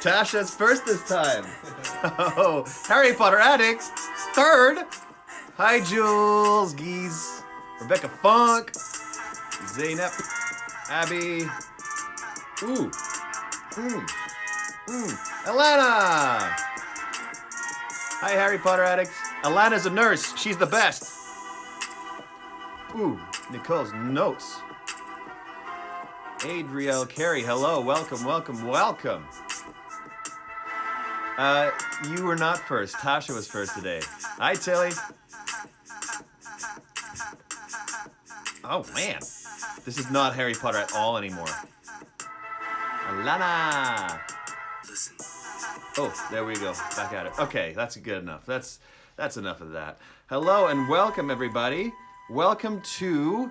Tasha's first this time. Oh, Harry Potter addict. Third. Hi, Jules, Geese, Rebecca Funk, Zaynep, Abby. Ooh. Alana. Hi, Harry Potter addicts. Alana's a nurse. She's the best. Ooh, Nicole's notes. Adriel Carey, hello, welcome. You were not first. Tasha was first today. Hi, Tilly. Oh, man. This is not Harry Potter at all anymore. Alana. Listen. Oh, there we go. Back at it. Okay, that's good enough. That's enough of that. Hello and welcome, everybody. Welcome to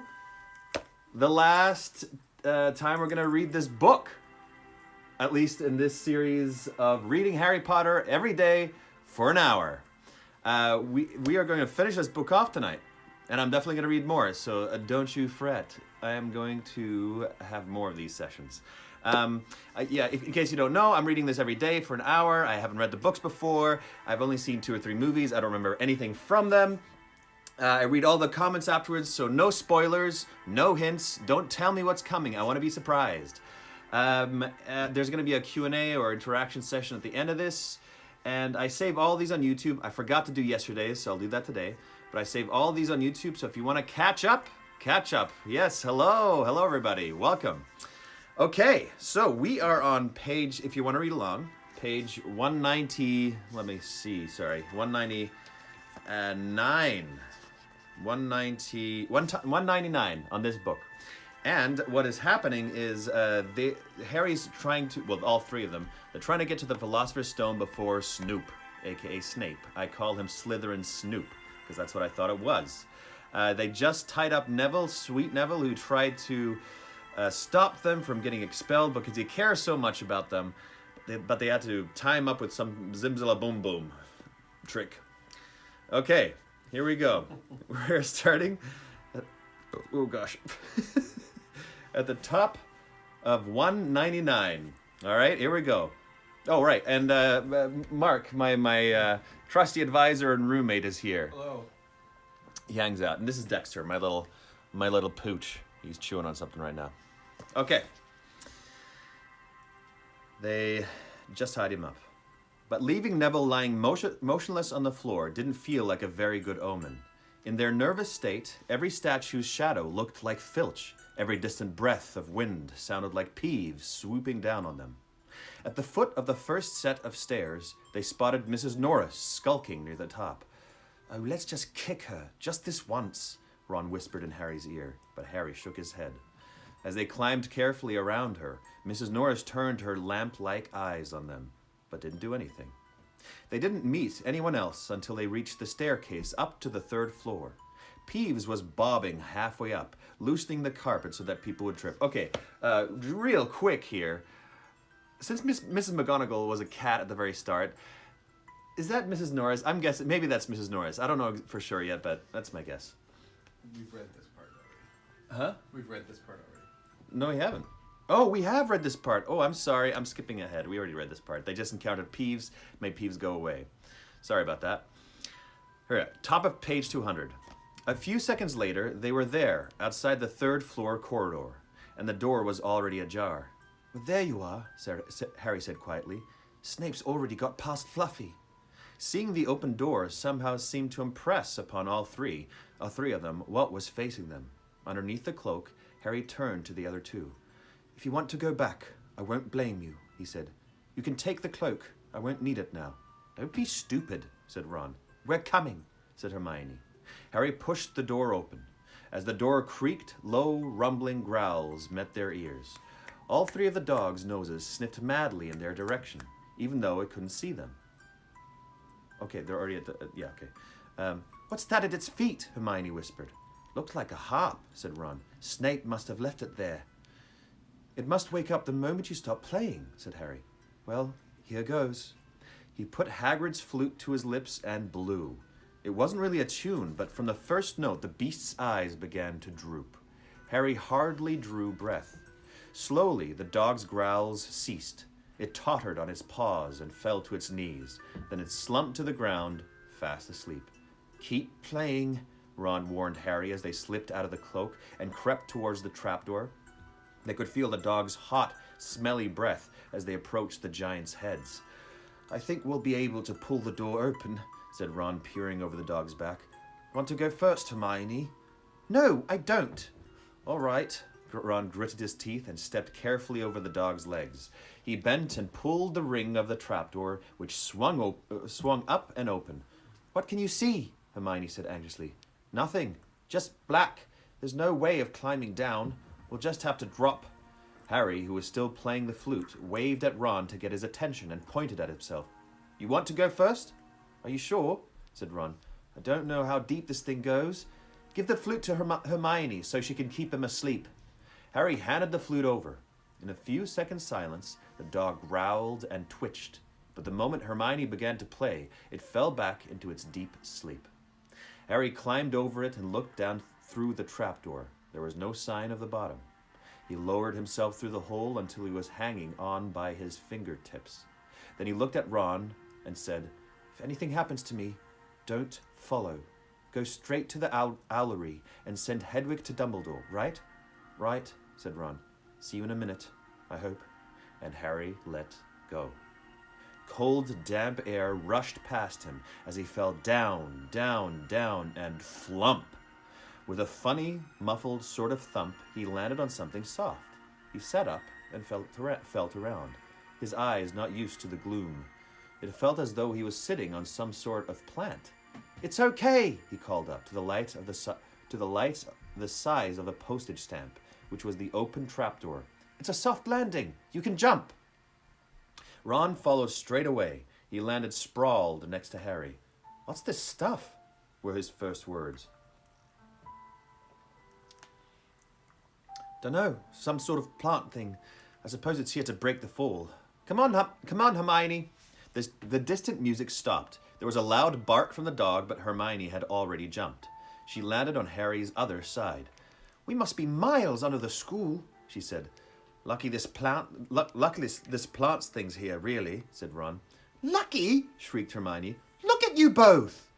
the last time we're going to read this book. At least in this series of reading Harry Potter every day for an hour. We are going to finish this book off tonight. And I'm definitely going to read more, so don't you fret. I am going to have more of these sessions. In case you don't know, I'm reading this every day for an hour. I haven't read the books before. I've only seen 2 or 3 movies. I don't remember anything from them. I read all the comments afterwards, so no spoilers, no hints. Don't tell me what's coming. I want to be surprised. There's going to be a Q&A or interaction session at the end of this. And I save all these on YouTube. I forgot to do yesterday's, so I'll do that today. But I save all these on YouTube, so if you want to catch up. Yes, hello everybody, welcome. Okay, so we are on page, if you want to read along, page 190, 199 on this book. And what is happening is Harry's trying to, well, all 3 of them, they're trying to get to the Philosopher's Stone before Snoop, aka Snape. I call him Slytherin Snoop, because that's what I thought it was. They just tied up Neville, sweet Neville, who tried to stop them from getting expelled because he cares so much about them, but they had to tie him up with some zimzilla boom boom trick. Okay, here we go. We're starting, oh gosh, at the top of 199. All right, here we go. Oh, right, and Mark, my trusty advisor and roommate is here. Hello. He hangs out, and this is Dexter, my little pooch. He's chewing on something right now. Okay. They just tied him up. But leaving Neville lying motionless on the floor didn't feel like a very good omen. In their nervous state, every statue's shadow looked like Filch. Every distant breath of wind sounded like Peeves swooping down on them. At the foot of the first set of stairs, they spotted Mrs. Norris skulking near the top. "Oh, let's just kick her, just this once," Ron whispered in Harry's ear, but Harry shook his head. As they climbed carefully around her, Mrs. Norris turned her lamp-like eyes on them, but didn't do anything. They didn't meet anyone else until they reached the staircase up to the 3rd floor. Peeves was bobbing halfway up, loosening the carpet so that people would trip. Okay, real quick here. Since Mrs. McGonagall was a cat at the very start, is that Mrs. Norris? I'm guessing, maybe that's Mrs. Norris. I don't know for sure yet, but that's my guess. We've read this part already. Huh? We've read this part already. No, we haven't. Oh, we have read this part. Oh, I'm sorry. I'm skipping ahead. We already read this part. They just encountered Peeves, made Peeves go away. Sorry about that. Here, top of page 200. A few seconds later, they were there, outside the 3rd floor corridor, and the door was already ajar. "Well, there you are," Harry said quietly. "Snape's already got past Fluffy." Seeing the open door somehow seemed to impress upon all three of them, what was facing them. Underneath the cloak, Harry turned to the other 2. "If you want to go back, I won't blame you," he said. "You can take the cloak. I won't need it now." "Don't be stupid," said Ron. "We're coming," said Hermione. Harry pushed the door open. As the door creaked, low, rumbling growls met their ears. All 3 of the dogs' noses sniffed madly in their direction, even though it couldn't see them. Okay, they're already at the... okay. "What's that at its feet?" Hermione whispered. "Looked like a harp," said Ron. "Snape must have left it there." "It must wake up the moment you stop playing," said Harry. "Well, here goes." He put Hagrid's flute to his lips and blew. It wasn't really a tune, but from the first note, the beast's eyes began to droop. Harry hardly drew breath. Slowly, the dog's growls ceased. It tottered on its paws and fell to its knees. Then it slumped to the ground, fast asleep. "Keep playing," Ron warned Harry as they slipped out of the cloak and crept towards the trapdoor. They could feel the dog's hot, smelly breath as they approached the giants' heads. "I think we'll be able to pull the door open," said Ron, peering over the dog's back. "Want to go first, Hermione?" "No, I don't." "All right." Ron gritted his teeth and stepped carefully over the dog's legs. He bent and pulled the ring of the trapdoor, which swung up and open. "What can you see?" Hermione said anxiously. "Nothing. Just black. There's no way of climbing down. We'll just have to drop." Harry, who was still playing the flute, waved at Ron to get his attention and pointed at himself. "You want to go first?" "Are you sure?" said Ron. "I don't know how deep this thing goes. Give the flute to Hermione so she can keep him asleep." Harry handed the flute over. In a few seconds' silence, the dog growled and twitched, but the moment Hermione began to play, it fell back into its deep sleep. Harry climbed over it and looked down through the trapdoor. There was no sign of the bottom. He lowered himself through the hole until he was hanging on by his fingertips. Then he looked at Ron and said, "If anything happens to me, don't follow. Go straight to the owlery and send Hedwig to Dumbledore, right?" "Right," said Ron. "See you in a minute, I hope." And Harry let go. Cold, damp air rushed past him as he fell down, down, down, and flump. With a funny, muffled sort of thump, he landed on something soft. He sat up and felt around, his eyes not used to the gloom. It felt as though he was sitting on some sort of plant. "It's okay," he called up to the light the size of a postage stamp, which was the open trapdoor. "It's a soft landing. You can jump." Ron followed straight away. He landed sprawled next to Harry. "What's this stuff?" were his first words. "Dunno, some sort of plant thing. I suppose it's here to break the fall. Come on, Hermione." The distant music stopped. There was a loud bark from the dog, but Hermione had already jumped. She landed on Harry's other side. "We must be miles under the school," she said. Luckily this plant's thing's here, really," said Ron. "Lucky?" shrieked Hermione. "Look at you both!"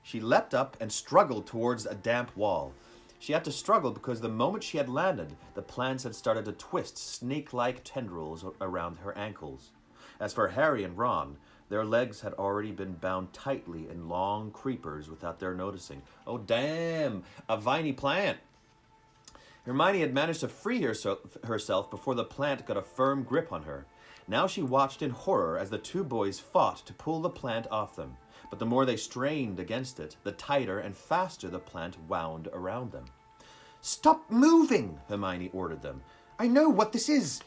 She leapt up and struggled towards a damp wall. She had to struggle because the moment she had landed, the plants had started to twist snake-like tendrils around her ankles. As for Harry and Ron, their legs had already been bound tightly in long creepers without their noticing. "Oh, damn! A viney plant!" Hermione had managed to free herself before the plant got a firm grip on her. Now she watched in horror as the two boys fought to pull the plant off them. But the more they strained against it, the tighter and faster the plant wound around them. "Stop moving," Hermione ordered them. "I know what this is.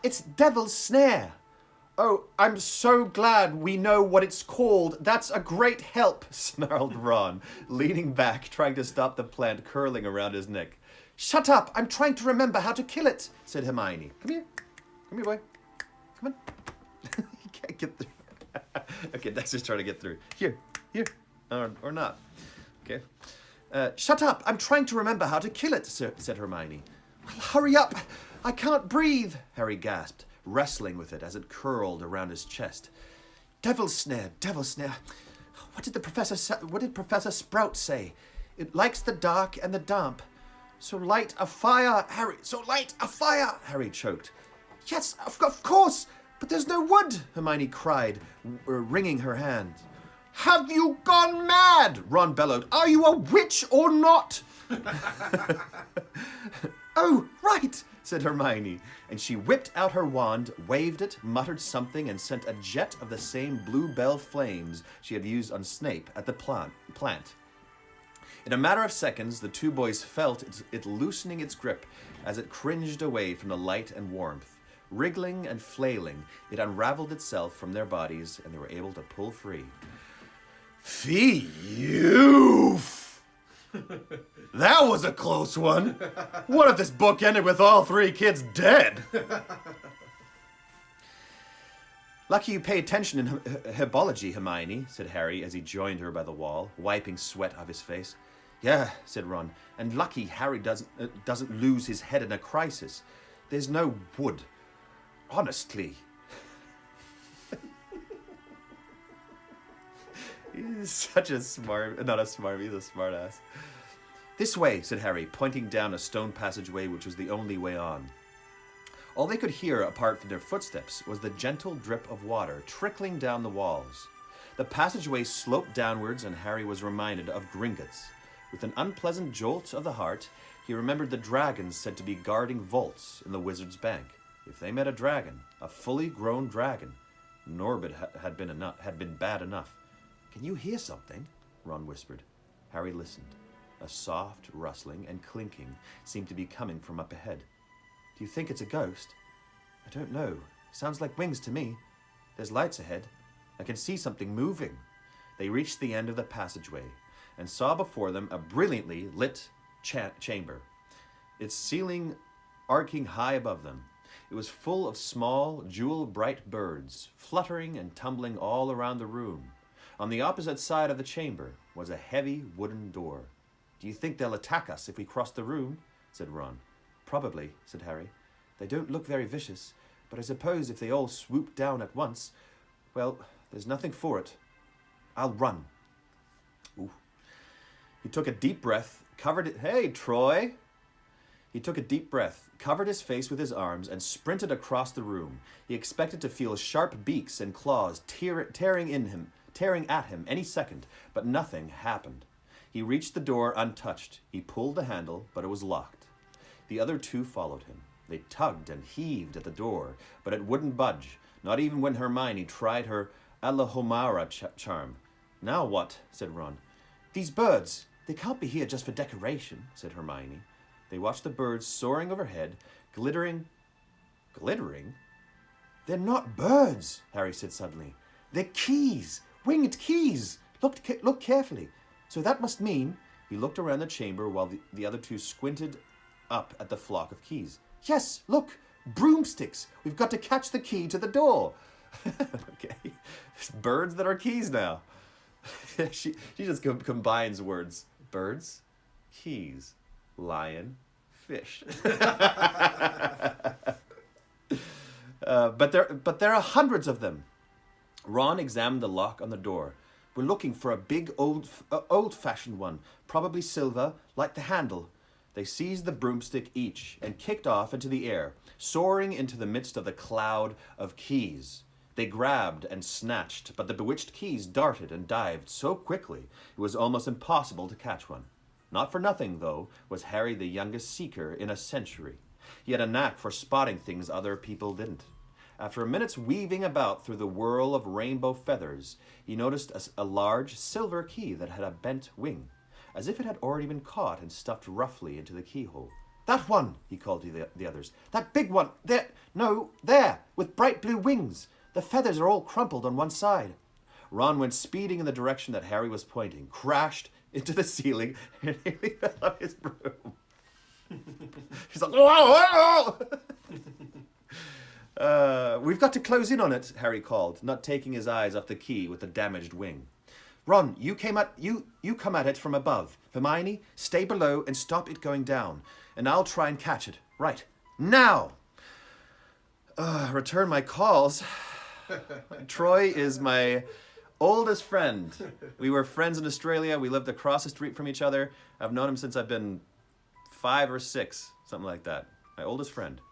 It's Devil's Snare." "Oh, I'm so glad we know what it's called. That's a great help," snarled Ron, leaning back, trying to stop the plant curling around his neck. "Shut up! I'm trying to remember how to kill it," said Hermione. Come here, boy. Come on." You can't get through. Okay, Dexter's trying to get through. Here, or not. Okay. "Shut up! I'm trying to remember how to kill it," said Hermione. "Well, hurry up! I can't breathe," Harry gasped, wrestling with it as it curled around his chest. Devil's Snare. What did Professor Sprout say? It likes the dark and the damp. So light a fire, Harry. Harry choked. "Yes, of course, but there's no wood," Hermione cried, wringing her hands. "Have you gone mad?" Ron bellowed. "Are you a witch or not?" "Oh, right," said Hermione, and she whipped out her wand, waved it, muttered something, and sent a jet of the same bluebell flames she had used on Snape at the plant. In a matter of seconds, the two boys felt it loosening its grip as it cringed away from the light and warmth. Wriggling and flailing, it unraveled itself from their bodies, and they were able to pull free. Phew! That was a close one. What if this book ended with all three kids dead? "Lucky you pay attention in herbology, Hermione," said Harry as he joined her by the wall, wiping sweat off his face. "Yeah," said Ron, "and lucky Harry doesn't lose his head in a crisis. There's no wood. Honestly." He's such a not a smarmy, he's a smartass. This way, said Harry, pointing down a stone passageway which was the only way on. All they could hear, apart from their footsteps, was the gentle drip of water trickling down the walls. The passageway sloped downwards, and Harry was reminded of Gringotts. With an unpleasant jolt of the heart, he remembered the dragons said to be guarding vaults in the Wizard's Bank. If they met a dragon, a fully grown dragon, Norbert had been bad enough. Can you hear something? Ron whispered. Harry listened. A soft rustling and clinking seemed to be coming from up ahead. Do you think it's a ghost? I don't know. Sounds like wings to me. There's lights ahead. I can see something moving. They reached the end of the passageway and saw before them a brilliantly lit chamber, its ceiling arcing high above them. It was full of small, jewel-bright birds, fluttering and tumbling all around the room. On the opposite side of the chamber was a heavy wooden door. Do you think they'll attack us if we cross the room? Said Ron. Probably, said Harry. They don't look very vicious, but I suppose if they all swoop down at once, well, there's nothing for it. I'll run. Ooh. He took a deep breath, covered it. Hey, Troy! He took a deep breath, covered his face with his arms, and sprinted across the room. He expected to feel sharp beaks and claws tearing at him any second, but nothing happened. He reached the door untouched. He pulled the handle, but it was locked. The other two followed him. They tugged and heaved at the door, but it wouldn't budge, not even when Hermione tried her Alohomara charm. Now what? Said Ron. These birds, they can't be here just for decoration, said Hermione. They watched the birds soaring overhead, glittering. Glittering? They're not birds, Harry said suddenly. They're keys, winged keys. Look carefully. So that must mean... He looked around the chamber while the other two squinted up at the flock of keys. Yes, look, broomsticks. We've got to catch the key to the door. Okay, there's birds that are keys now. she just combines words. Birds, keys, lion, fish. But there are hundreds of them. Ron examined the lock on the door. We're looking for a big old-fashioned one, probably silver, like the handle. They seized the broomstick each and kicked off into the air, soaring into the midst of the cloud of keys. They grabbed and snatched, but the bewitched keys darted and dived so quickly it was almost impossible to catch one. Not for nothing, though, was Harry the youngest seeker in a century. He had a knack for spotting things other people didn't. After a minute's weaving about through the whirl of rainbow feathers, he noticed a large silver key that had a bent wing, as if it had already been caught and stuffed roughly into the keyhole. That one, he called to the others. That big one. There. No, there, with bright blue wings. The feathers are all crumpled on one side. Ron went speeding in the direction that Harry was pointing, crashed into the ceiling, and nearly fell off his broom. He's like, whoa, whoa! We've got to close in on it, Harry called, not taking his eyes off the key with the damaged wing. Ron, you come at it from above. Hermione, stay below and stop it going down, and I'll try and catch it. Right, now! Return my calls. Troy is my oldest friend. We were friends in Australia. We lived across the street from each other. I've known him since I've been 5 or 6, something like that. My oldest friend.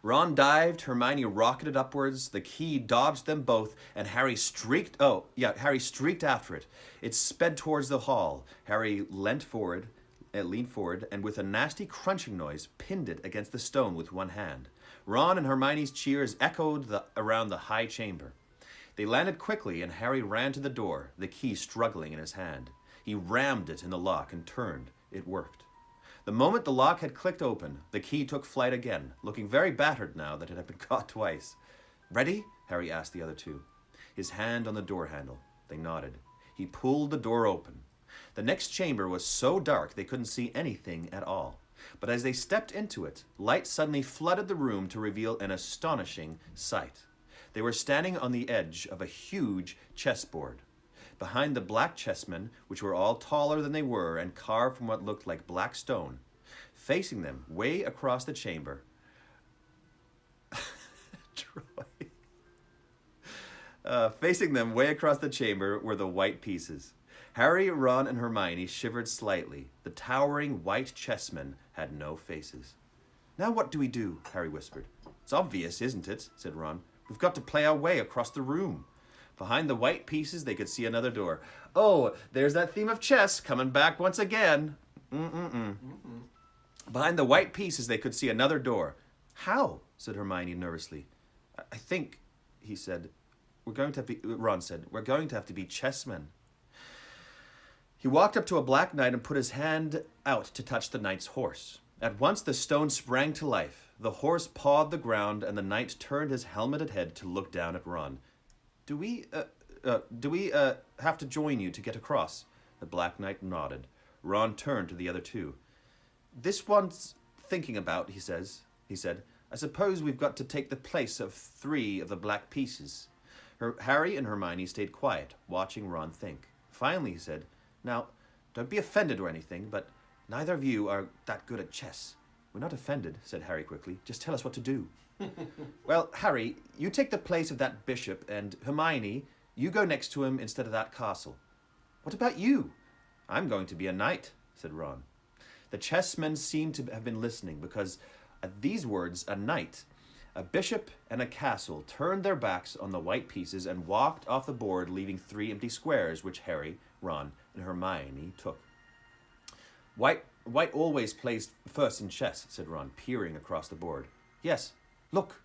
Ron dived, Hermione rocketed upwards, the key dodged them both, and Harry streaked after it. It sped towards the hall. Harry leaned forward, and with a nasty crunching noise, pinned it against the stone with one hand. Ron and Hermione's cheers echoed around the high chamber. They landed quickly, and Harry ran to the door, the key struggling in his hand. He rammed it in the lock and turned. It worked. The moment the lock had clicked open, the key took flight again, looking very battered now that it had been caught twice. Ready? Harry asked the other two. His hand on the door handle. They nodded. He pulled the door open. The next chamber was so dark they couldn't see anything at all. But as they stepped into it, light suddenly flooded the room to reveal an astonishing sight. They were standing on the edge of a huge chessboard. Behind the black chessmen, which were all taller than they were and carved from what looked like black stone, facing them, way across the chamber, Troy. Facing them way across the chamber were the white pieces. Harry, Ron, and Hermione shivered slightly. The towering white chessmen had no faces. Now what do we do? Harry whispered. It's obvious, isn't it? Said Ron. We've got to play our way across the room. Behind the white pieces, they could see another door. Oh, there's that theme of chess coming back once again. Behind the white pieces, they could see another door. How? Said Hermione nervously. I think, he said, Ron said, we're going to have to be chessmen. He walked up to a black knight and put his hand out to touch the knight's horse. At once the stone sprang to life. The horse pawed the ground, and the knight turned his helmeted head to look down at Ron. Do we have to join you to get across? The black knight nodded. Ron turned to the other two. This one's thinking about, he said. I suppose we've got to take the place of 3 of the black pieces. Harry and Hermione stayed quiet, watching Ron think. Finally, he said, Now, don't be offended or anything, but neither of you are that good at chess. We're not offended, said Harry quickly. Just tell us what to do. Well, Harry, you take the place of that bishop, and Hermione, you go next to him instead of that castle. What about you? I'm going to be a knight, said Ron. The chessmen seemed to have been listening, because at these words, a knight, a bishop, and a castle turned their backs on the white pieces and walked off the board, leaving 3 empty squares, which Harry, Ron, and Hermione took. White always plays first in chess, said Ron, peering across the board. Yes, look.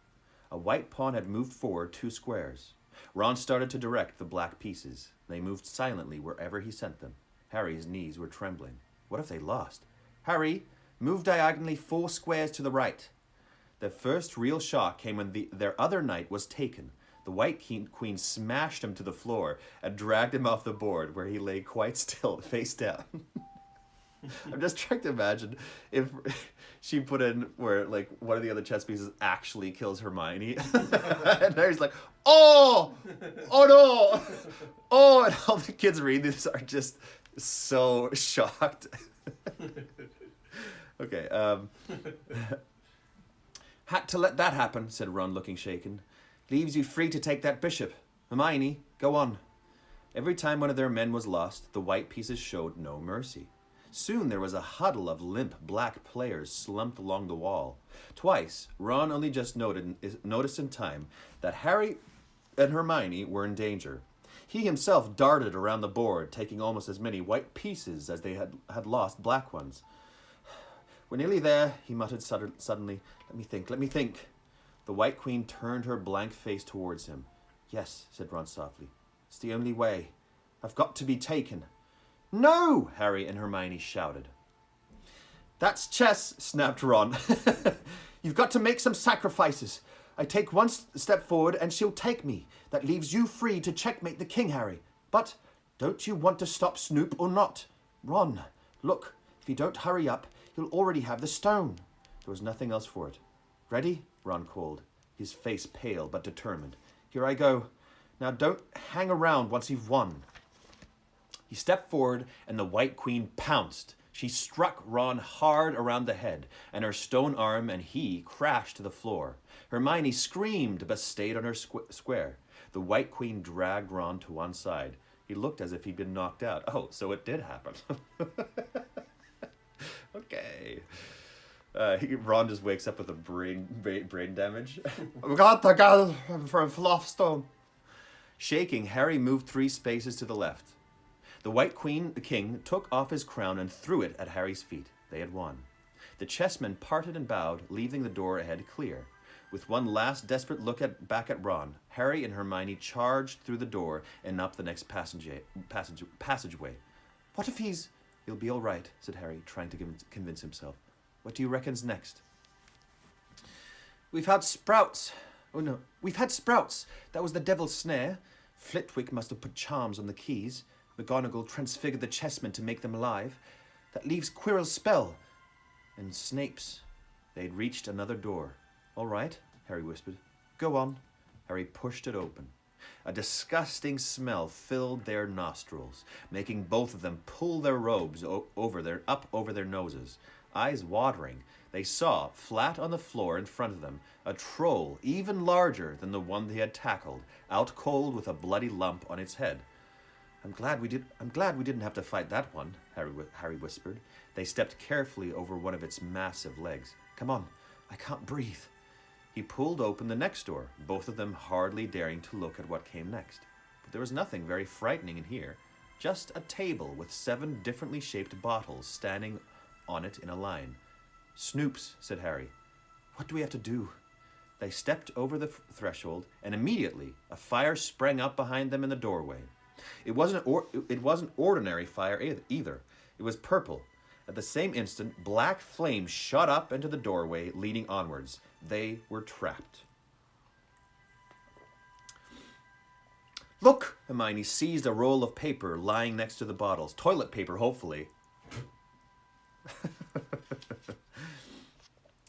A white pawn had moved forward 2 squares. Ron started to direct the black pieces. They moved silently wherever he sent them. Harry's knees were trembling. What if they lost? Harry, move diagonally 4 squares to the right. The first real shock came when their other knight was taken. The white queen smashed him to the floor and dragged him off the board, where he lay quite still, face down. I'm just trying to imagine if she put in where, like, one of the other chess pieces actually kills Hermione. And Harry's like, oh no, oh, and all the kids reading this are just so shocked. Okay, had to let that happen, said Ron, looking shaken. Leaves you free to take that bishop. Hermione, go on. Every time one of their men was lost, the white pieces showed no mercy. Soon there was a huddle of limp black players slumped along the wall. Twice, Ron only just noticed in time that Harry and Hermione were in danger. He himself darted around the board, taking almost as many white pieces as they had lost black ones. We're nearly there, he muttered suddenly. Let me think. The white queen turned her blank face towards him. Yes, said Ron softly. It's the only way. I've got to be taken. No! Harry and Hermione shouted. That's chess, snapped Ron. You've got to make some sacrifices. I take one step forward and she'll take me. That leaves you free to checkmate the king, Harry. But don't you want to stop Snoop or not? Ron, look, if you don't hurry up, you'll already have the stone. There was nothing else for it. Ready? Ron called, his face pale but determined. Here I go. Now don't hang around once you've won. He stepped forward and the white queen pounced. She struck Ron hard around the head, and her stone arm and he crashed to the floor. Hermione screamed but stayed on her square. The white queen dragged Ron to one side. He looked as if he'd been knocked out. Oh, so it did happen. Okay. Ron just wakes up with a brain damage. We got the guy from Fluffstone. Shaking, Harry moved 3 spaces to the left. The white king took off his crown and threw it at Harry's feet. They had won. The chessmen parted and bowed, leaving the door ahead clear. With one last desperate look back at Ron, Harry and Hermione charged through the door and up the next passageway. What if he's... He'll be all right, said Harry, trying to convince himself. What do you reckon's next? We've had sprouts. Oh, no. We've had sprouts. That was the devil's snare. Flitwick must have put charms on the keys. McGonagall transfigured the chessmen to make them alive. That leaves Quirrell's spell. And Snape's. They'd reached another door. All right, Harry whispered. Go on. Harry pushed it open. A disgusting smell filled their nostrils, making both of them pull their robes up over their noses. Eyes watering, they saw, flat on the floor in front of them, a troll even larger than the one they had tackled, out cold with a bloody lump on its head. I'm glad we didn't have to fight that one, Harry whispered. They stepped carefully over one of its massive legs. Come on, I can't breathe. He pulled open the next door, both of them hardly daring to look at what came next. But there was nothing very frightening in here, just a table with 7 differently shaped bottles standing on it in a line. Snoops, said Harry. What do we have to do? They stepped over the threshold, and immediately a fire sprang up behind them in the doorway. It wasn't ordinary fire either. It was purple. At the same instant, black flames shot up into the doorway, leading onwards. They were trapped. Look! Hermione seized a roll of paper lying next to the bottles. Toilet paper, hopefully.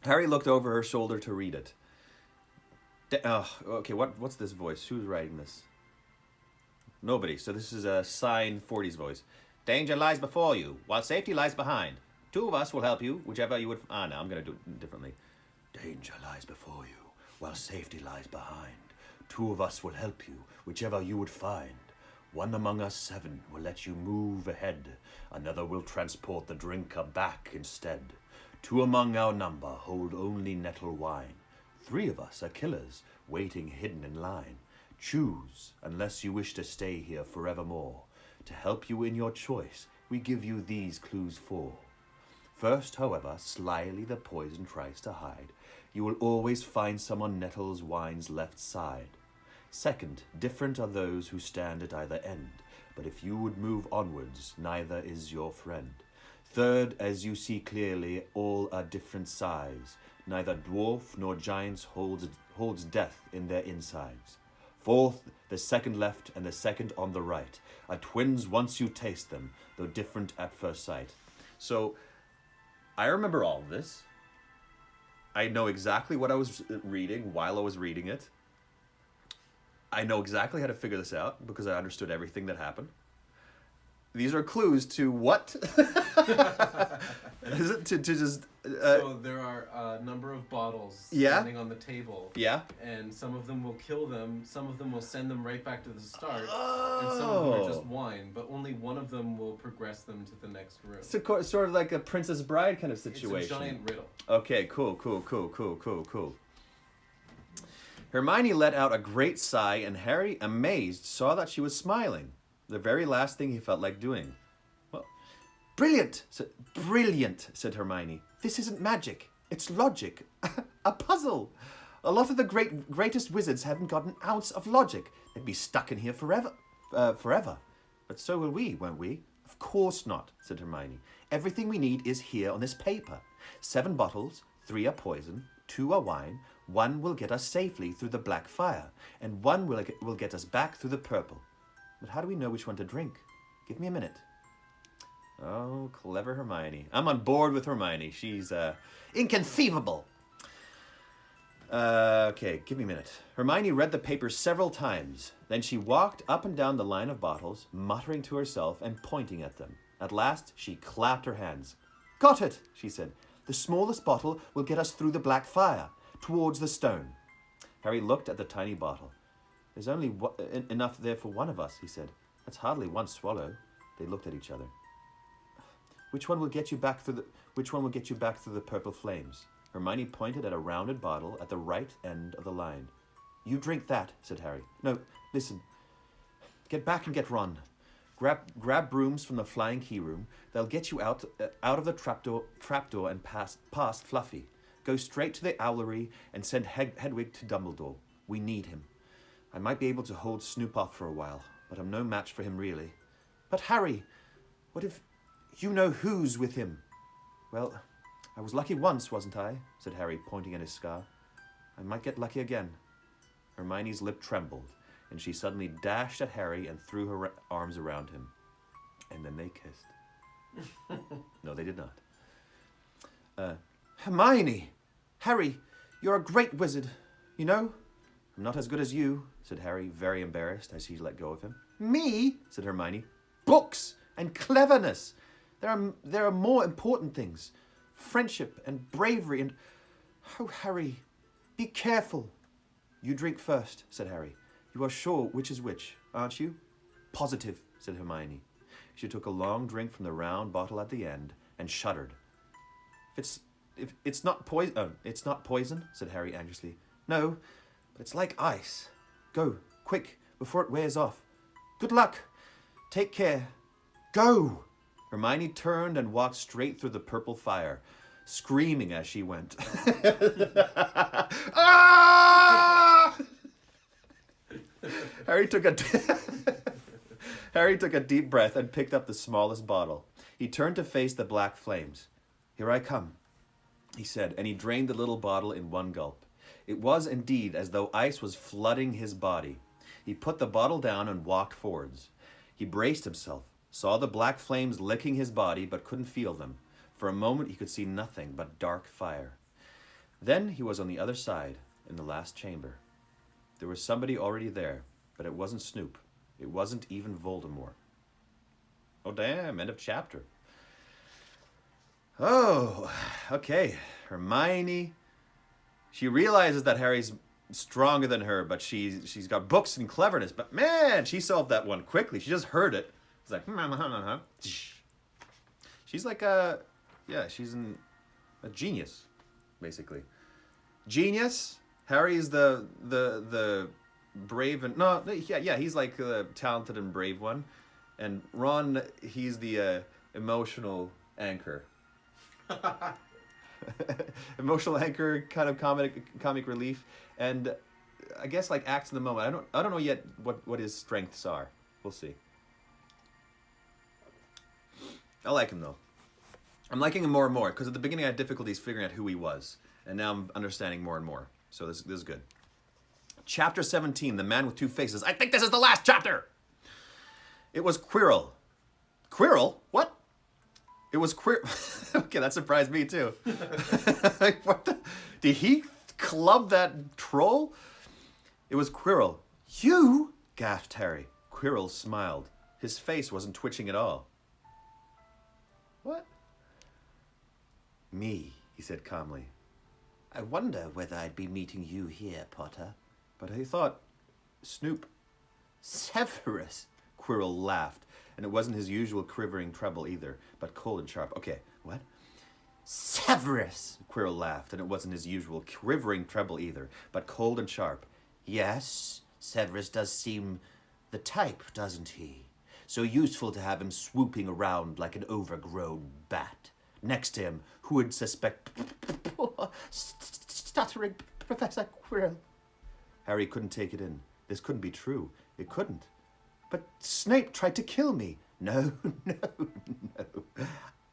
Harry looked over her shoulder to read it. Okay, what's this voice? Who's writing this? Nobody. So this is a signed 40s voice. Danger lies before you, while safety lies behind. 2 of us will help you, whichever you would... no, I'm going to do it differently. Danger lies before you, while safety lies behind. 2 of us will help you, whichever you would find. 1 among us 7 will let you move ahead. Another will transport the drinker back instead. 2 among our number hold only nettle wine. 3 of us are killers, waiting hidden in line. Choose, unless you wish to stay here forevermore. To help you in your choice, we give you these clues 4. First, however, slyly the poison tries to hide. You will always find some on Nettle's wine's left side. Second, different are those who stand at either end, but if you would move onwards, neither is your friend. Third, as you see clearly, all are different size. Neither dwarf nor giants holds death in their insides. Fourth, the second left and the second on the right are twins once you taste them, though different at first sight. So, I remember all of this. I know exactly what I was reading while I was reading it. I know exactly how to figure this out because I understood everything that happened. These are clues to what? Is it to just... so there are a number of bottles standing on the table. Yeah. And some of them will kill them. Some of them will send them right back to the start. And some of them are just wine. But only one of them will progress them to the next room. It's sort of like a Princess Bride kind of situation. It's a giant riddle. Okay, cool. Hermione let out a great sigh, and Harry, amazed, saw that she was smiling. The very last thing he felt like doing. Well, brilliant, said Hermione. This isn't magic. It's logic. A puzzle. A lot of the greatest wizards haven't got an ounce of logic. They'd be stuck in here forever. But so will we, won't we? Of course not, said Hermione. Everything we need is here on this paper. 7 bottles, 3 are poison, 2 are wine, 1 will get us safely through the black fire, and 1 will get us back through the purple. But how do we know which one to drink? Give me a minute. Oh, clever Hermione. I'm on board with Hermione. She's, inconceivable. Okay, give me a minute. Hermione read the paper several times. Then she walked up and down the line of bottles, muttering to herself and pointing at them. At last, she clapped her hands. Got it, she said. The smallest bottle will get us through the black fire, towards the stone. Harry looked at the tiny bottle. There's only enough there for 1 of us, he said. That's hardly 1 swallow. They looked at each other. Which one will get you back through the purple flames? Hermione pointed at a rounded bottle at the right end of the line. You drink that, said Harry. No, listen. Get back and get Ron. Grab brooms from the flying key room. They'll get you out of the trapdoor and past Fluffy. Go straight to the owlery and send Hedwig to Dumbledore. We need him. I might be able to hold Snoop off for a while, but I'm no match for him really. But Harry, what if you know who's with him? Well, I was lucky once, wasn't I? Said Harry, pointing at his scar. I might get lucky again. Hermione's lip trembled, and she suddenly dashed at Harry and threw her arms around him. And then they kissed. No, they did not. Hermione! Harry, you're a great wizard, you know? I'm not as good as you, said Harry, very embarrassed as he let go of him. Me? Said Hermione. Books and cleverness. There are more important things. Friendship and bravery and... Oh, Harry, be careful. You drink first, said Harry. You are sure which is which, aren't you? Positive, said Hermione. She took a long drink from the round bottle at the end and shuddered. If it's not poison, said Harry anxiously. No, but it's like ice. Go, quick, before it wears off. Good luck. Take care. Go! Hermione turned and walked straight through the purple fire, screaming as she went. Ah! Harry took a deep breath and picked up the smallest bottle. He turned to face the black flames. Here I come, he said, and he drained the little bottle in one gulp. It was indeed as though ice was flooding his body. He put the bottle down and walked forwards. He braced himself, saw the black flames licking his body, but couldn't feel them. For a moment he could see nothing but dark fire. Then he was on the other side, in the last chamber. There was somebody already there, but it wasn't Snoop. It wasn't even Voldemort. Oh, damn, end of chapter. Oh, okay. Hermione. She realizes that Harry's stronger than her, but she's got books and cleverness. But man, she solved that one quickly. She just heard it. It's like, she's like she's a genius, basically. Genius. Harry's the brave and he's like the talented and brave one, and Ron, he's the emotional anchor. Emotional anchor, kind of comic relief, and I guess like acts in the moment. I don't know yet what his strengths are. We'll see. I like him though. I'm liking him more and more because at the beginning I had difficulties figuring out who he was, and now I'm understanding more and more. So this is good. Chapter 17, The Man with Two Faces. I think this is the last chapter! It was Quirrell. Quirrell? What? It was Okay, that surprised me too. Like, what the? Did he club that troll? It was Quirrell. You? Gasped Harry. Quirrell smiled. His face wasn't twitching at all. What? Me, he said calmly. I wonder whether I'd be meeting you here, Potter. But I thought, Snoop... Severus! Quirrell laughed, and it wasn't his usual quivering treble either, but cold and sharp. Okay, what? Severus! Quirrell laughed, and it wasn't his usual quivering treble either, but cold and sharp. Yes, Severus does seem the type, doesn't he? So useful to have him swooping around like an overgrown bat. Next to him, who would suspect... stuttering Professor Quirrell. Harry couldn't take it in. This couldn't be true. It couldn't. But Snape tried to kill me. No.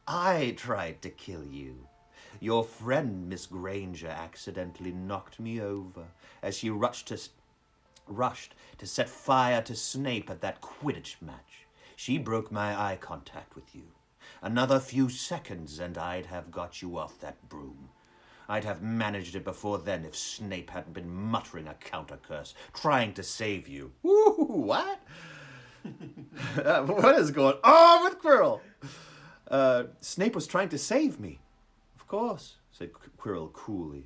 I tried to kill you. Your friend, Miss Granger, accidentally knocked me over as she rushed to set fire to Snape at that Quidditch match. She broke my eye contact with you. Another few seconds and I'd have got you off that broom. I'd have managed it before then if Snape hadn't been muttering a counter curse, trying to save you. Woo, what? What is going on with Quirrell? Snape was trying to save me. Of course, said Quirrell coolly.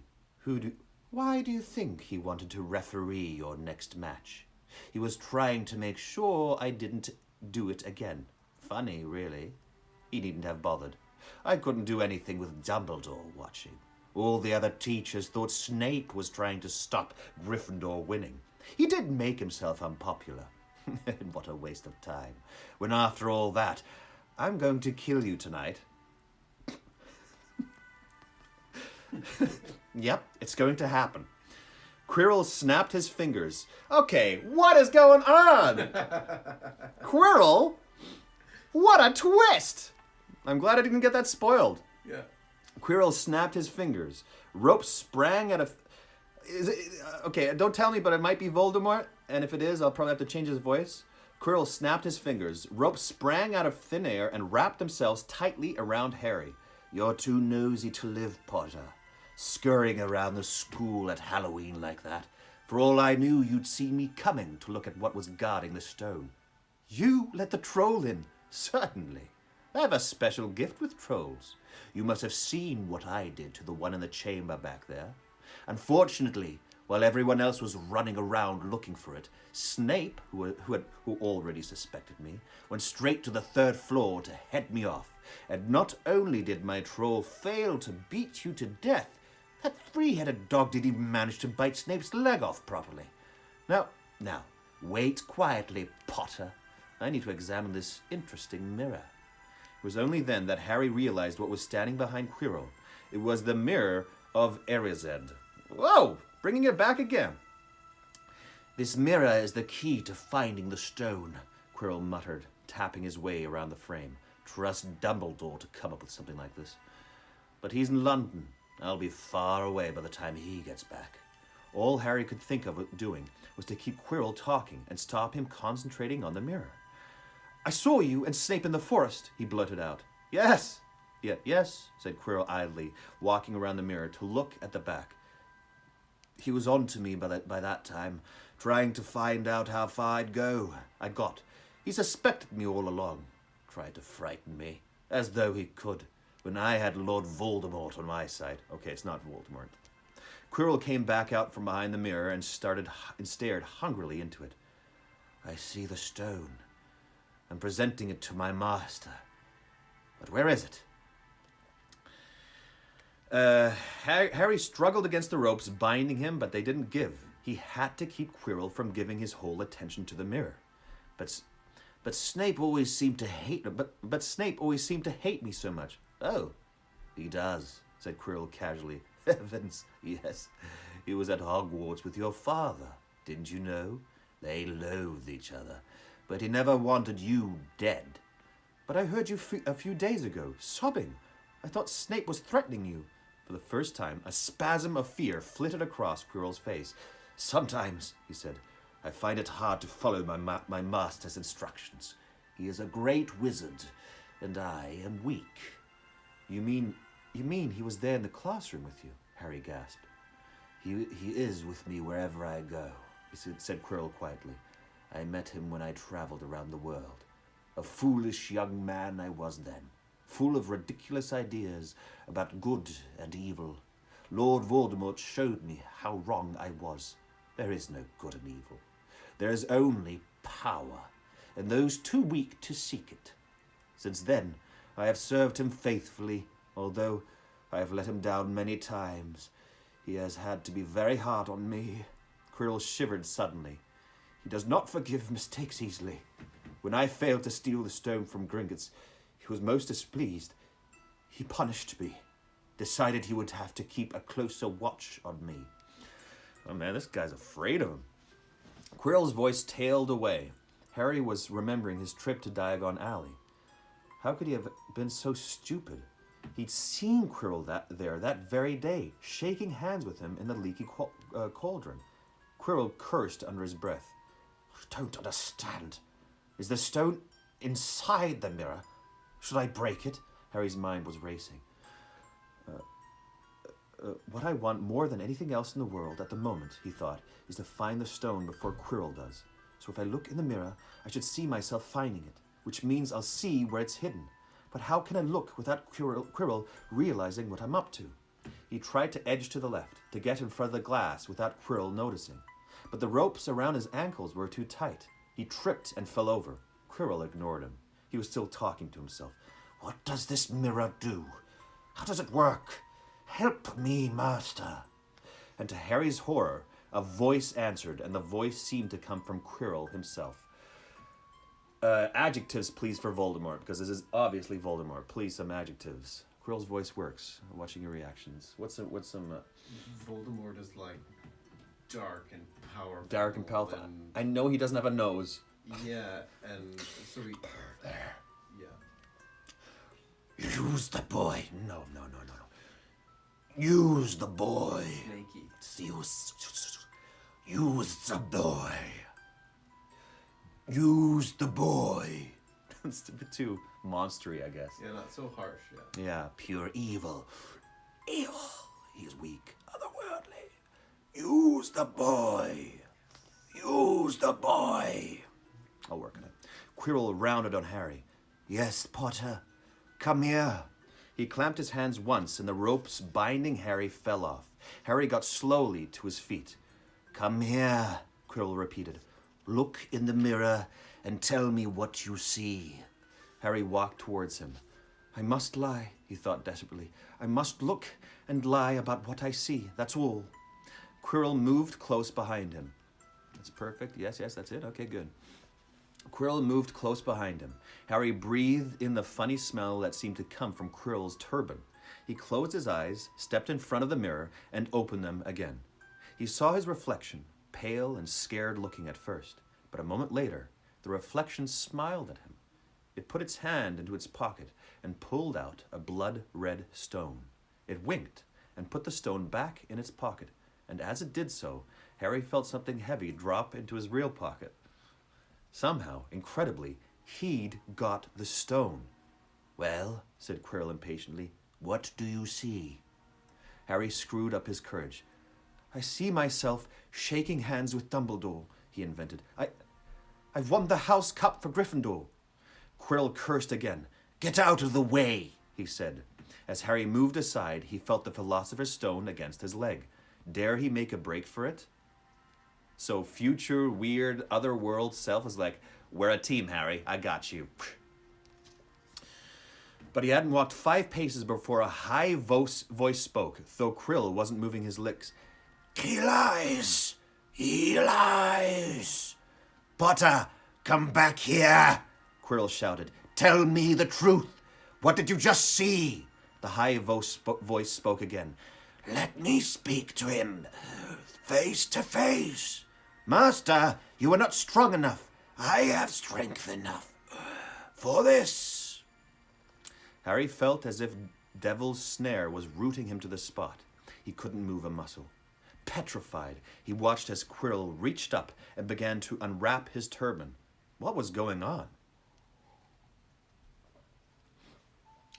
Why do you think he wanted to referee your next match? He was trying to make sure I didn't do it again. Funny, really. He needn't have bothered. I couldn't do anything with Dumbledore watching. All the other teachers thought Snape was trying to stop Gryffindor winning. He did make himself unpopular. What a waste of time. When after all that, I'm going to kill you tonight. Yep, it's going to happen. Quirrell snapped his fingers. Okay, what is going on? Quirrell? What a twist! I'm glad I didn't get that spoiled. Yeah. Quirrell snapped his fingers. Rope sprang out of... Okay, don't tell me, but it might be Voldemort. And if it is, I'll probably have to change his voice. Quirrell snapped his fingers. Rope sprang out of thin air and wrapped themselves tightly around Harry. You're too nosy to live, Potter. Scurrying around the school at Halloween like that. For all I knew, you'd seen me coming to look at what was guarding the stone. You let the troll in? Certainly. I have a special gift with trolls. You must have seen what I did to the one in the chamber back there. Unfortunately, while everyone else was running around looking for it, Snape, who already suspected me, went straight to the 3rd floor to head me off. And not only did my troll fail to beat you to death, that 3-headed dog didn't even manage to bite Snape's leg off properly. Now, wait quietly, Potter. I need to examine this interesting mirror. It was only then that Harry realized what was standing behind Quirrell. It was the mirror of Erised. Whoa! Bringing it back again. This mirror is the key to finding the stone, Quirrell muttered, tapping his way around the frame. Trust Dumbledore to come up with something like this. But he's in London. I'll be far away by the time he gets back. All Harry could think of doing was to keep Quirrell talking and stop him concentrating on the mirror. I saw you and Snape in the forest, he blurted out. Yes, said Quirrell idly, walking around the mirror to look at the back. He was on to me by that time, trying to find out how far I'd go. He suspected me all along. Tried to frighten me, as though he could, when I had Lord Voldemort on my side. Okay, it's not Voldemort. Quirrell came back out from behind the mirror and stared hungrily into it. I see the stone. I'm presenting it to my master. But where is it? Harry struggled against the ropes binding him, but they didn't give. He had to keep Quirrell from giving his whole attention to the mirror. But Snape always seemed to hate But Snape always seemed to hate me so much. Oh, he does, said Quirrell casually. Heavens, yes. He was at Hogwarts with your father. Didn't you know? They loathed each other. But he never wanted you dead. But I heard you a few days ago, sobbing. I thought Snape was threatening you. For the first time, a spasm of fear flitted across Quirrell's face. Sometimes, he said, I find it hard to follow my master's instructions. He is a great wizard, and I am weak. You mean he was there in the classroom with you? Harry gasped. He is with me wherever I go, said Quirrell quietly. I met him when I traveled around the world. A foolish young man I was then, full of ridiculous ideas about good and evil. Lord Voldemort showed me how wrong I was. There is no good and evil. There is only power, and those too weak to seek it. Since then, I have served him faithfully, although I have let him down many times. He has had to be very hard on me. Quirrell shivered suddenly. He does not forgive mistakes easily. When I failed to steal the stone from Gringotts, he was most displeased. He punished me, decided he would have to keep a closer watch on me. Oh man, this guy's afraid of him. Quirrell's voice tailed away. Harry was remembering his trip to Diagon Alley. How could he have been so stupid? He'd seen Quirrell that very day, shaking hands with him in the leaky cauldron. Quirrell cursed under his breath. I don't understand. Is the stone inside the mirror? Should I break it? Harry's mind was racing. What I want more than anything else in the world at the moment, he thought, is to find the stone before Quirrell does. So if I look in the mirror, I should see myself finding it, which means I'll see where it's hidden. But how can I look without Quirrell realizing what I'm up to? He tried to edge to the left, to get in front of the glass without Quirrell noticing. But the ropes around his ankles were too tight. He tripped and fell over. Quirrell ignored him. He was still talking to himself. What does this mirror do? How does it work? Help me, master. And to Harry's horror, a voice answered, and the voice seemed to come from Quirrell himself. Adjectives, please, for Voldemort, because this is obviously Voldemort. Please, some adjectives. Quirrell's voice works. I'm watching your reactions. What's some? Voldemort is like dark and powerful. Dark and powerful. I know he doesn't have a nose. Yeah, and so he. There. Yeah. Use the boy. No. Use the boy. Snaky. Use the boy. Use the boy. It's a bit too monstery, I guess. Yeah, not so harsh, yeah. Yeah, pure evil. Evil. He is weak, otherworldly. Use the boy. Use the boy. I'll work on it. Quirrell rounded on Harry. Yes, Potter. Come here. He clamped his hands once, and the ropes binding Harry fell off. Harry got slowly to his feet. Come here, Quirrell repeated. look in the mirror and tell me what you see. Harry walked towards him. I must lie, he thought desperately. I must look and lie about what I see, that's all. Quirrell moved close behind him. That's perfect. Yes, that's it. Okay, good. Quirrell moved close behind him. Harry breathed in the funny smell that seemed to come from Quirrell's turban. He closed his eyes, stepped in front of the mirror, and opened them again. He saw his reflection, pale and scared looking at first, but a moment later, the reflection smiled at him. It put its hand into its pocket and pulled out a blood-red stone. It winked and put the stone back in its pocket, and as it did so, Harry felt something heavy drop into his real pocket. Somehow, incredibly, he'd got the stone. Well, Said Quirrell impatiently. what do you see? Harry screwed up his courage. I see myself shaking hands with Dumbledore, he invented. I've won the House Cup for Gryffindor. Quirrell cursed again. Get out of the way, He said. As Harry moved aside, he felt the Philosopher's Stone against his leg. Dare he make a break for it? So future, weird, otherworld self was like, we're a team, Harry. I got you. But he hadn't walked 5 paces before a high voice spoke, though Quirrell wasn't moving his lips. He lies! He lies! Potter, come back here! Quirrell shouted. Tell me the truth. What did you just see? The high voice spoke again. Let me speak to him, face to face. Master, you are not strong enough. I have strength enough for this. Harry felt as if Devil's snare was rooting him to the spot. He couldn't move a muscle. Petrified, he watched as Quirrell reached up and began to unwrap his turban. What was going on?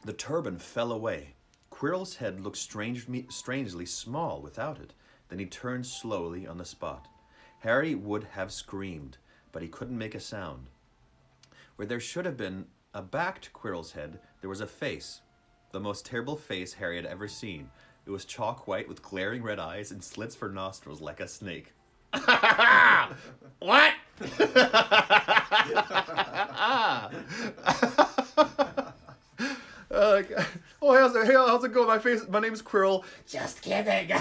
The turban fell away. Quirrell's head looked strangely small without it. Then he turned slowly on the spot. Harry would have screamed, but he couldn't make a sound. Where there should have been a back to Quirrell's head, there was a face. The most terrible face Harry had ever seen. It was chalk white with glaring red eyes and slits for nostrils like a snake. What? How's it going? My name's Quirrell. Just kidding.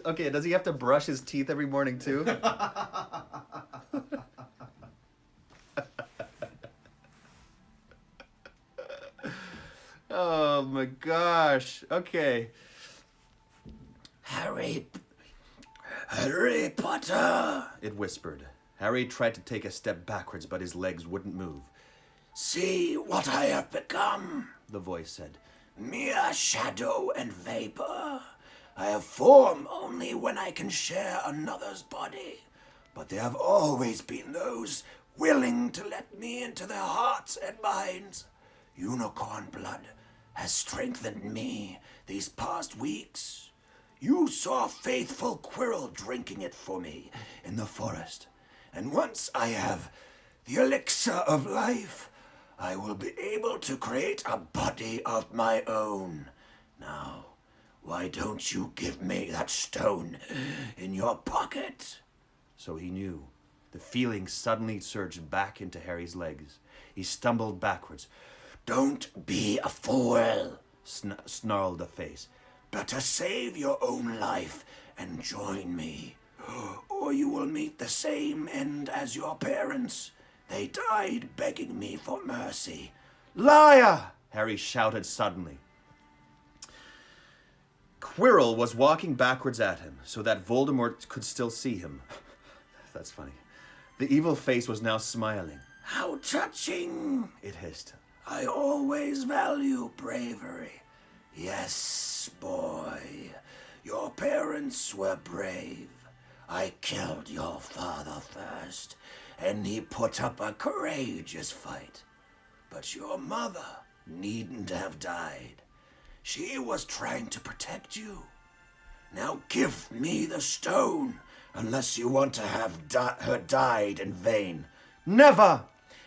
Okay, does he have to brush his teeth every morning too? Oh my gosh. Okay. Harry Potter. It whispered. Harry tried to take a step backwards, but his legs wouldn't move. See what I have become. The voice said. Mere shadow and vapor. I have form only when I can share another's body. But there have always been those willing to let me into their hearts and minds. Unicorn blood has strengthened me these past weeks. You saw faithful Quirrell drinking it for me in the forest. And once I have the elixir of life, I will be able to create a body of my own. Now, why don't you give me that stone in your pocket? So he knew. The feeling suddenly surged back into Harry's legs. He stumbled backwards. Don't be a fool, Snarled the face. Better save your own life and join me, or you will meet the same end as your parents. They died begging me for mercy. Liar! Harry shouted suddenly. Quirrell was walking backwards at him, so that Voldemort could still see him. That's funny. The evil face was now smiling. How touching, It hissed. I always value bravery. Yes, boy, your parents were brave. I killed your father first, and he put up a courageous fight. But your mother needn't have died. She was trying to protect you. Now give me the stone, unless you want to have her died in vain. Never!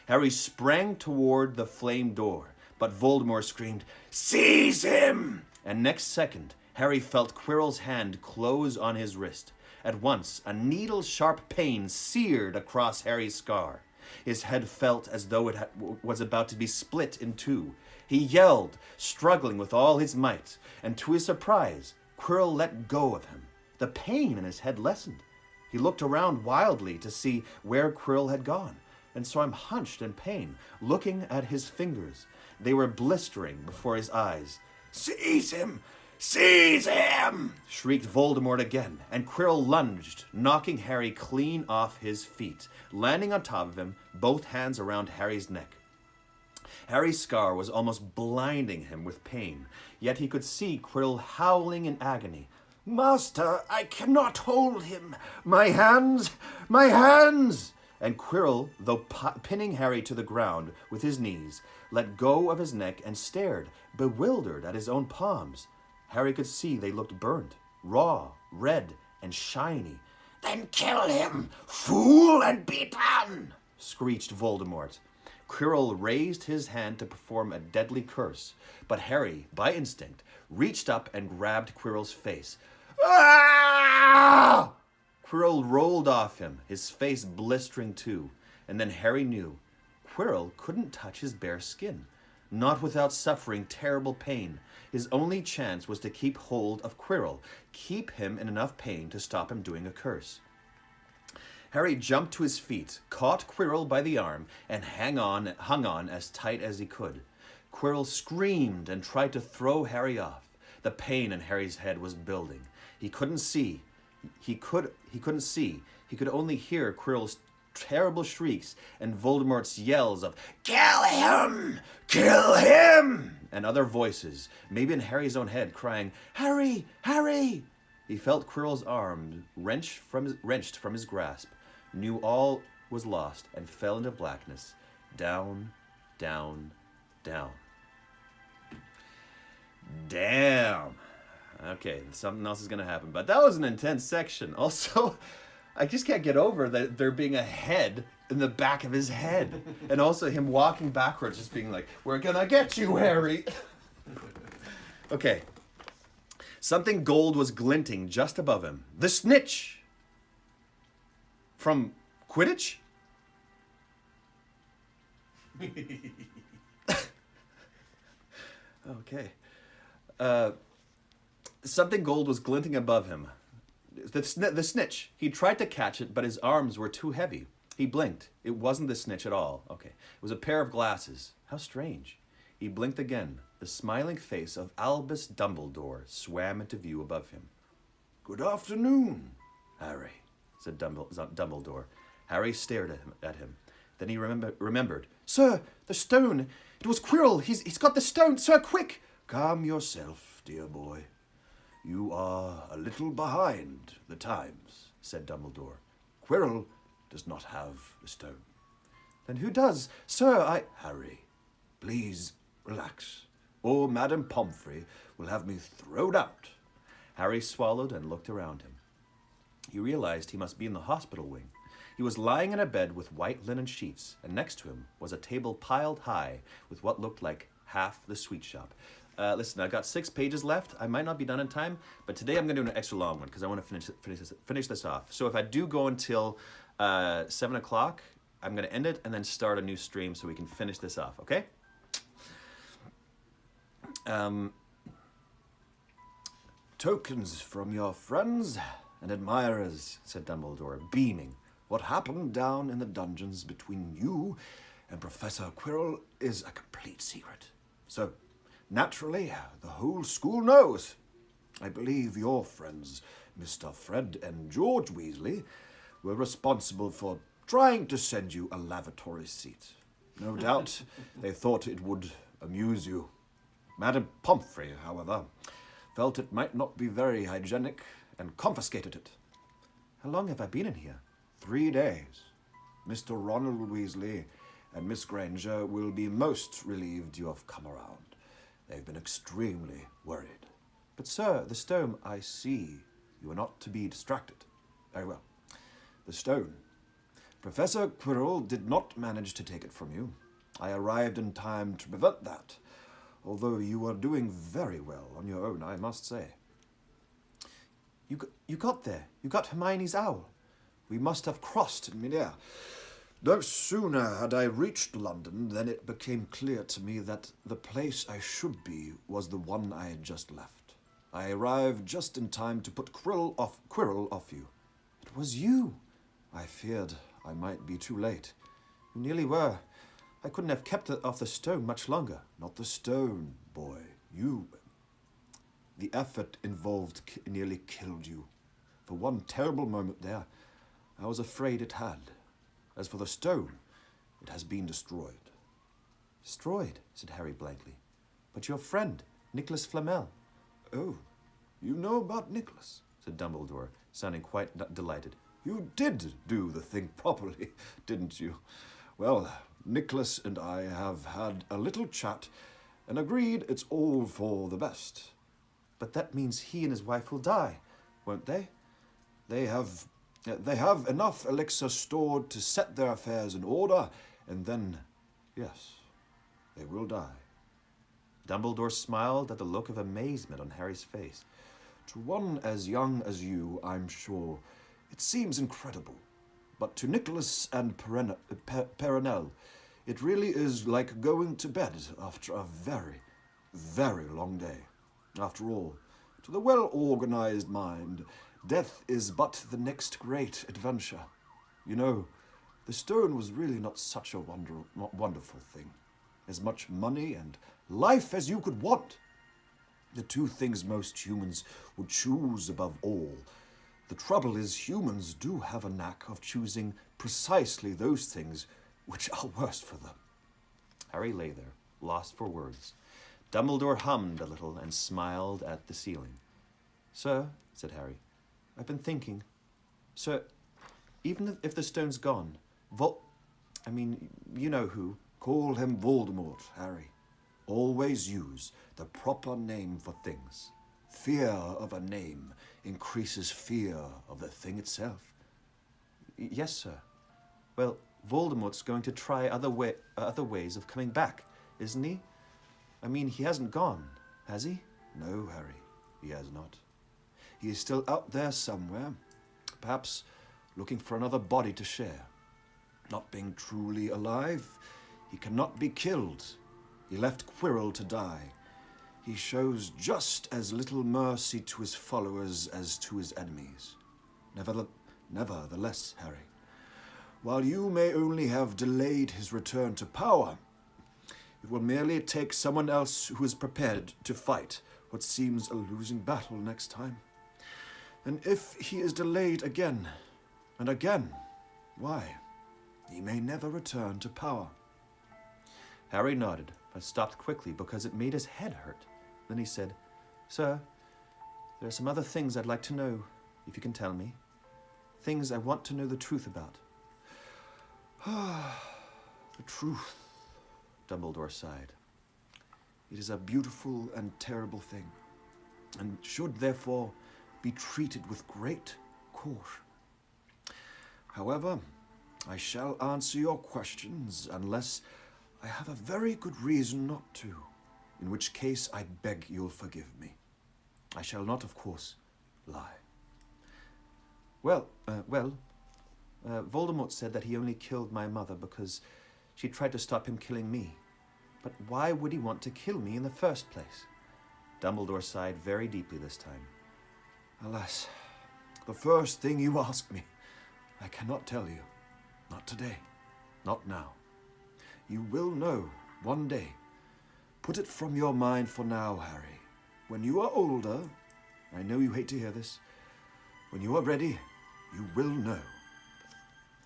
Harry sprang toward the flame door, but Voldemort screamed, Seize him! And next second, Harry felt Quirrell's hand close on his wrist. At once, a needle-sharp pain seared across Harry's scar. His head felt as though it was about to be split in two. He yelled, struggling with all his might, and to his surprise, Quirrell let go of him. The pain in his head lessened. He looked around wildly to see where Quirrell had gone, and saw him hunched in pain, looking at his fingers. They were blistering before his eyes. Seize him! Seize him! Shrieked Voldemort again, and Quirrell lunged, knocking Harry clean off his feet, landing on top of him, both hands around Harry's neck. Harry's scar was almost blinding him with pain, yet he could see Quirrell howling in agony. Master, I cannot hold him. My hands! My hands! And Quirrell, though pinning Harry to the ground with his knees, let go of his neck and stared, bewildered at his own palms. Harry could see they looked burnt, raw, red, and shiny. Then kill him, fool, and be done! Screeched Voldemort. Quirrell raised his hand to perform a deadly curse, but Harry, by instinct, reached up and grabbed Quirrell's face. Ah! Quirrell rolled off him, his face blistering too, and then Harry knew Quirrell couldn't touch his bare skin, not without suffering terrible pain. His only chance was to keep hold of Quirrell, keep him in enough pain to stop him doing a curse. Harry jumped to his feet, caught Quirrell by the arm, and hung on as tight as he could. Quirrell screamed and tried to throw Harry off. The pain in Harry's head was building. He couldn't see. He couldn't see. He could only hear Quirrell's terrible shrieks and Voldemort's yells of Kill him! Kill him! and other voices, maybe in Harry's own head, crying, Harry! Harry! He felt Quirrell's arm wrenched from his grasp, knew all was lost, and fell into blackness. Down, down, down. Damn. Okay, something else is going to happen. But that was an intense section. Also, I just can't get over that there being a head in the back of his head. And also him walking backwards, just being like, we're going to get you, Harry. Okay. Something gold was glinting just above him. The snitch. From Quidditch? Okay. Something gold was glinting above him. The snitch. He tried to catch it, but his arms were too heavy. He blinked. It wasn't the snitch at all. Okay. It was a pair of glasses. How strange. He blinked again. The smiling face of Albus Dumbledore swam into view above him. Good afternoon, Harry, said Dumbledore. Harry stared at him. Then he remembered. Sir, the stone. It was Quirrell. He's got the stone. Sir, quick. Calm yourself, dear boy. You are a little behind the times, said Dumbledore. Quirrell does not have the stone. Then who does? Sir, Harry, please relax, or Madame Pomfrey will have me thrown out. Harry swallowed and looked around him. He realized he must be in the hospital wing. He was lying in a bed with white linen sheets, and next to him was a table piled high with what looked like half the sweet shop. Listen, I've got 6 pages left. I might not be done in time, but today I'm going to do an extra long one because I want to finish this off. So if I do go until 7 o'clock, I'm going to end it and then start a new stream so we can finish this off, okay? Tokens from your friends and admirers, said Dumbledore, beaming. What happened down in the dungeons between you and Professor Quirrell is a complete secret. So, naturally, the whole school knows. I believe your friends, Mr. Fred and George Weasley, were responsible for trying to send you a lavatory seat. No doubt they thought it would amuse you. Madame Pomfrey, however, felt it might not be very hygienic and confiscated it. How long have I been in here? 3 days. Mr. Ronald Weasley and Miss Granger will be most relieved you have come around. They've been extremely worried. But sir, the stone... I see You are not to be distracted. Very well. The stone. Professor Quirrell did not manage to take it from you. I arrived in time to prevent that, although you are doing very well on your own, I must say. You got there. You got Hermione's owl. We must have crossed in midair. No sooner had I reached London than it became clear to me that the place I should be was the one I had just left. I arrived just in time to put Quirrell off you. It was you. I feared I might be too late. You nearly were. I couldn't have kept it off the stone much longer. Not the stone, boy. You. The effort involved nearly killed you. For one terrible moment there, I was afraid it had. As for the stone, it has been destroyed. Destroyed, said Harry blankly. But your friend, Nicholas Flamel. Oh, you know about Nicholas, said Dumbledore, sounding quite delighted. You did do the thing properly, didn't you? Well, Nicholas and I have had a little chat and agreed it's all for the best. But that means he and his wife will die, won't they? They have enough elixir stored to set their affairs in order, and then, yes, they will die. Dumbledore smiled at the look of amazement on Harry's face. To one as young as you, I'm sure, it seems incredible. But to Nicholas and Perenelle, it really is like going to bed after a very, very long day. After all, to the well-organized mind, death is but the next great adventure. You know, the stone was really not such a wonderful thing. As much money and life as you could want. The two things most humans would choose above all. The trouble is humans do have a knack of choosing precisely those things which are worst for them. Harry lay there, lost for words. Dumbledore hummed a little and smiled at the ceiling. Sir, said Harry, I've been thinking. Sir, even if the stone's gone, you know who. Call him Voldemort, Harry. Always use the proper name for things. Fear of a name increases fear of the thing itself. Yes, sir. Well, Voldemort's going to try other ways of coming back, isn't he? I mean, he hasn't gone, has he? No, Harry, he has not. He is still out there somewhere, perhaps looking for another body to share. Not being truly alive, he cannot be killed. He left Quirrell to die. He shows just as little mercy to his followers as to his enemies. Nevertheless, Harry, while you may only have delayed his return to power, it will merely take someone else who is prepared to fight what seems a losing battle next time. And if he is delayed again and again, why, he may never return to power. Harry nodded, but stopped quickly because it made his head hurt. Then he said, Sir, there are some other things I'd like to know, if you can tell me. Things I want to know the truth about. The truth, Dumbledore sighed. It is a beautiful and terrible thing, and should therefore be treated with great caution. However, I shall answer your questions unless I have a very good reason not to, in which case I beg you'll forgive me. I shall not, of course, lie. Voldemort said that he only killed my mother because she tried to stop him killing me. But why would he want to kill me in the first place? Dumbledore sighed very deeply this time. Alas, the first thing you ask me, I cannot tell you. Not today. Not now. You will know one day. Put it from your mind for now, Harry. When you are older, I know you hate to hear this, when you are ready, you will know.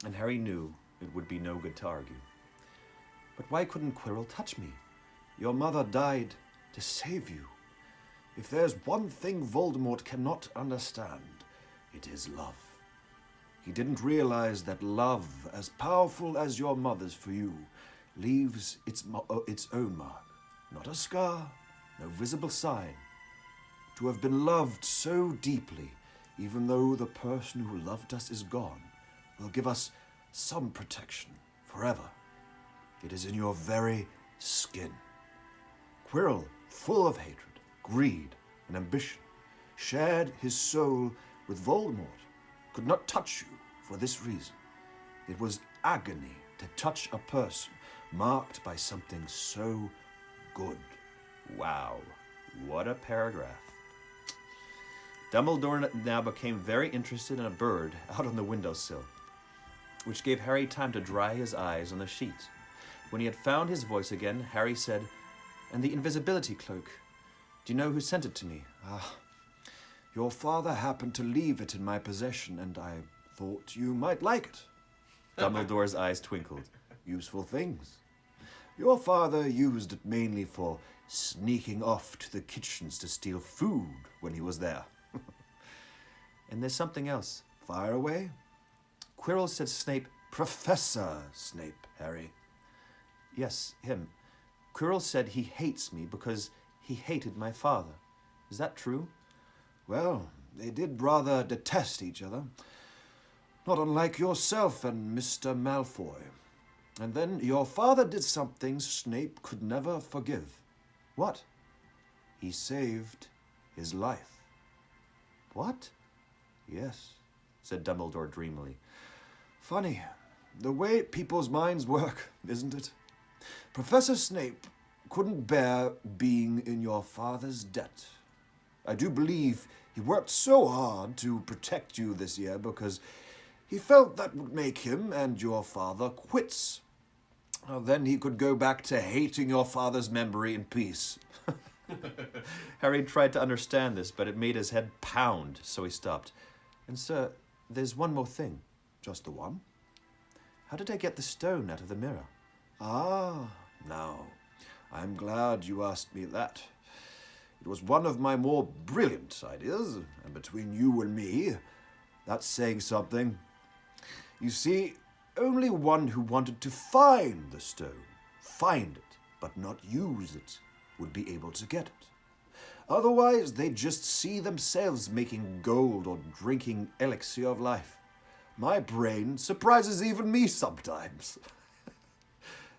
And Harry knew it would be no good to argue. But why couldn't Quirrell touch me? Your mother died to save you. If there's one thing Voldemort cannot understand, it is love. He didn't realize that love, as powerful as your mother's for you, leaves its own mark. Not a scar, no visible sign. To have been loved so deeply even though the person who loved us is gone, will give us some protection forever. It is in your very skin. Quirrell, full of hatred, greed, and ambition, shared his soul with Voldemort, could not touch you for this reason. It was agony to touch a person marked by something so good. Wow, what a paragraph. Dumbledore now became very interested in a bird out on the windowsill, which gave Harry time to dry his eyes on the sheet. When he had found his voice again, Harry said, "And the invisibility cloak, do you know who sent it to me?" Your father happened to leave it in my possession, and I thought you might like it. Dumbledore's eyes twinkled. Useful things. Your father used it mainly for sneaking off to the kitchens to steal food when he was there. And there's something else. Fire away. Quirrell said Snape... Professor Snape, Harry. Yes, him. Quirrell said he hates me because he hated my father. Is that true? Well, they did rather detest each other. Not unlike yourself and Mr. Malfoy. And then your father did something Snape could never forgive. What? He saved his life. What? Yes, Said Dumbledore dreamily. Funny, the way people's minds work, isn't it? Professor Snape couldn't bear being in your father's debt. I do believe he worked so hard to protect you this year because he felt that would make him and your father quits. Then he could go back to hating your father's memory in peace. Harry tried to understand this, but it made his head pound, so he stopped. And sir, there's one more thing. Just the one? How did I get the stone out of the mirror? Ah, now, I'm glad you asked me that. It was one of my more brilliant ideas, and between you and me, that's saying something. You see, only one who wanted to find the stone, find it, but not use it, would be able to get it. Otherwise, they'd just see themselves making gold or drinking elixir of life. My brain surprises even me sometimes.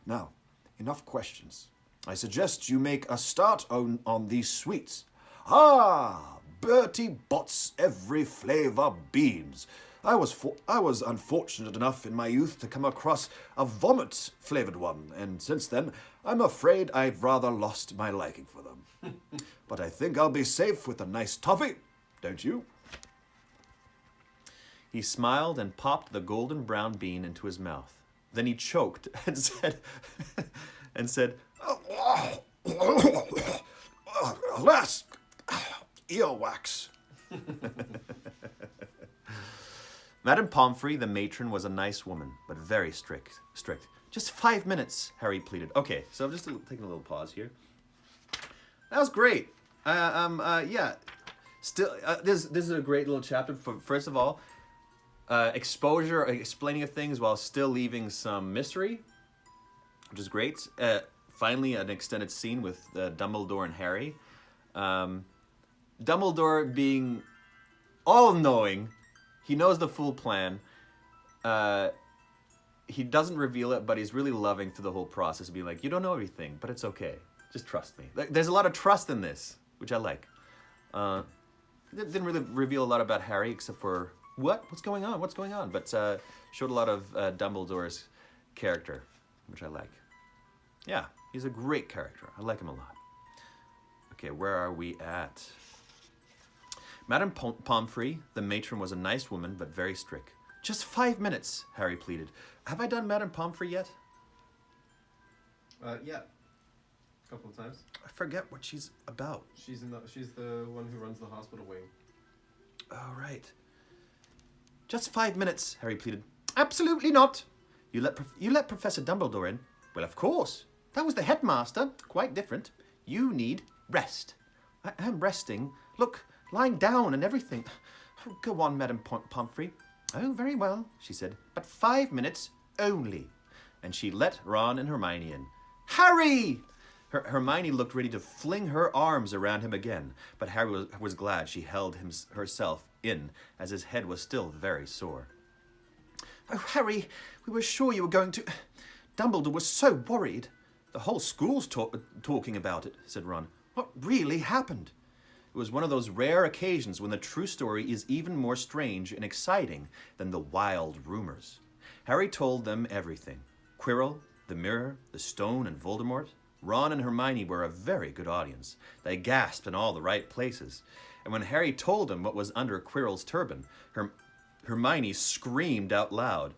Now, enough questions. I suggest you make a start on these sweets. Bertie Bott's every flavor beans. I was unfortunate enough in my youth to come across a vomit-flavored one, and since then, I'm afraid I've rather lost my liking for them. But I think I'll be safe with a nice toffee, don't you? He smiled and popped the golden brown bean into his mouth. Then he choked and said, Alas, earwax. Madame Pomfrey, the matron, was a nice woman, but very strict. Just 5 minutes, Harry pleaded. Okay, so I'm just taking a little pause here. That was great. Yeah. Still, this is a great little chapter. First of all, exposure, explaining of things while still leaving some mystery, which is great. Finally, an extended scene with Dumbledore and Harry. Dumbledore being all-knowing, he knows the full plan. He doesn't reveal it, but he's really loving through the whole process, being like, you don't know everything, but it's okay. Just trust me. There's a lot of trust in this, which I like. It didn't really reveal a lot about Harry, except for, what's going on? What's going on? But showed a lot of Dumbledore's character, which I like. Yeah, he's a great character. I like him a lot. Okay, where are we at? Madame Pomfrey, the matron, was a nice woman, but very strict. Just 5 minutes, Harry pleaded. Have I done Madame Pomfrey yet? Yeah. A couple of times. I forget what she's about. She's the one who runs the hospital wing. All right. Just 5 minutes, Harry pleaded. Absolutely not. You let Professor Dumbledore in? Well, of course. That was the headmaster. Quite different. You need rest. I am resting. Look, lying down and everything. Oh, go on, Madame Pomfrey. Oh, very well, she said. But 5 minutes only. And she let Ron and Hermione in. Harry! Hermione looked ready to fling her arms around him again, but Harry was glad she held herself in, as his head was still very sore. "Oh, Harry, we were sure you were going to... Dumbledore was so worried." "The whole school's talking about it," said Ron. "What really happened?" It was one of those rare occasions when the true story is even more strange and exciting than the wild rumors. Harry told them everything. Quirrell, the mirror, the stone, and Voldemort. Ron and Hermione were a very good audience. They gasped in all the right places. And when Harry told them what was under Quirrell's turban, Hermione screamed out loud.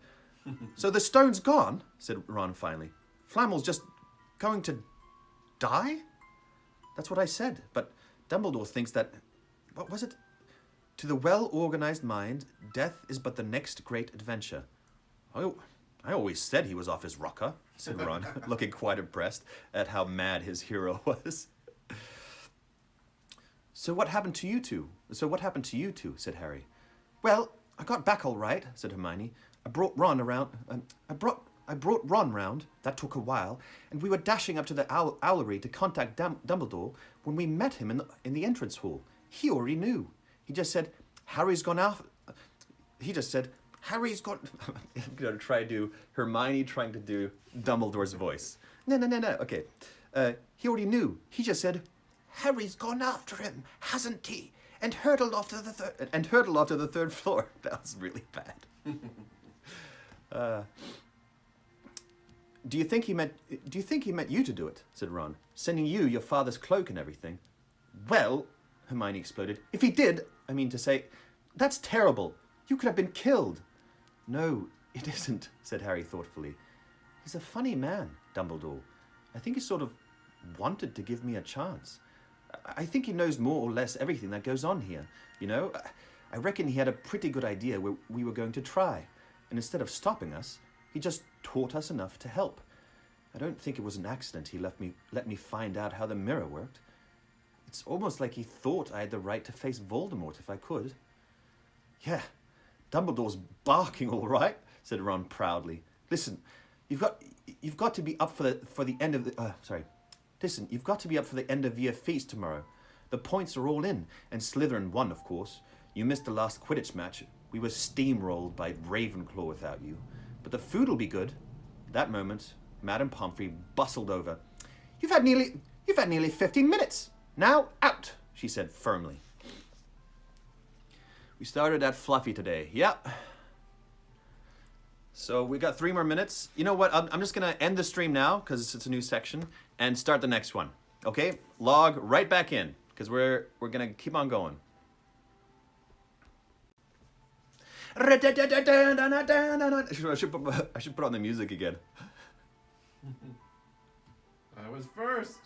"So the stone's gone?" said Ron finally. "Flamel's just going to die?" "That's what I said, but Dumbledore thinks that... What was it? To the well-organized mind, death is but the next great adventure." I always said he was off his rocker," said Ron, looking quite impressed at how mad his hero was. So what happened to you two?" said Harry. "Well, I got back all right," said Hermione. I brought Ron round. That took a while, and we were dashing up to the owlery to contact Dumbledore when we met him in the entrance hall. He already knew. He just said, "Harry's gone out." Harry's gone... I'm going to try to do Hermione trying to do Dumbledore's voice. No. Okay. He already knew. He just said, "Harry's gone after him, hasn't he? And hurtled off to the third floor." That was really bad. Do you think he meant you to do it?" said Ron. "Sending you your father's cloak and everything." "Well," Hermione exploded, "if he did, I mean to say, that's terrible. You could have been killed." "No, it isn't," said Harry thoughtfully. "He's a funny man, Dumbledore. I think he sort of wanted to give me a chance. I think he knows more or less everything that goes on here. You know, I reckon he had a pretty good idea where we were going to try. And instead of stopping us, he just taught us enough to help. I don't think it was an accident he let me find out how the mirror worked. It's almost like he thought I had the right to face Voldemort if I could." "Yeah, Dumbledore's barking all right," said Ron proudly. "Listen, you've got to be up for the end of the Listen, you've got to be up for the end of year feast tomorrow. The points are all in, and Slytherin won, of course. You missed the last Quidditch match. We were steamrolled by Ravenclaw without you. But the food will be good." At that moment, Madame Pomfrey bustled over. You've had nearly 15 minutes. Now out," she said firmly. We started at Fluffy today. Yep. So we got 3 more minutes. You know what? I'm just going to end the stream now because it's a new section and start the next one. Okay? Log right back in because we're going to keep on going. I should put on the music again. I was first.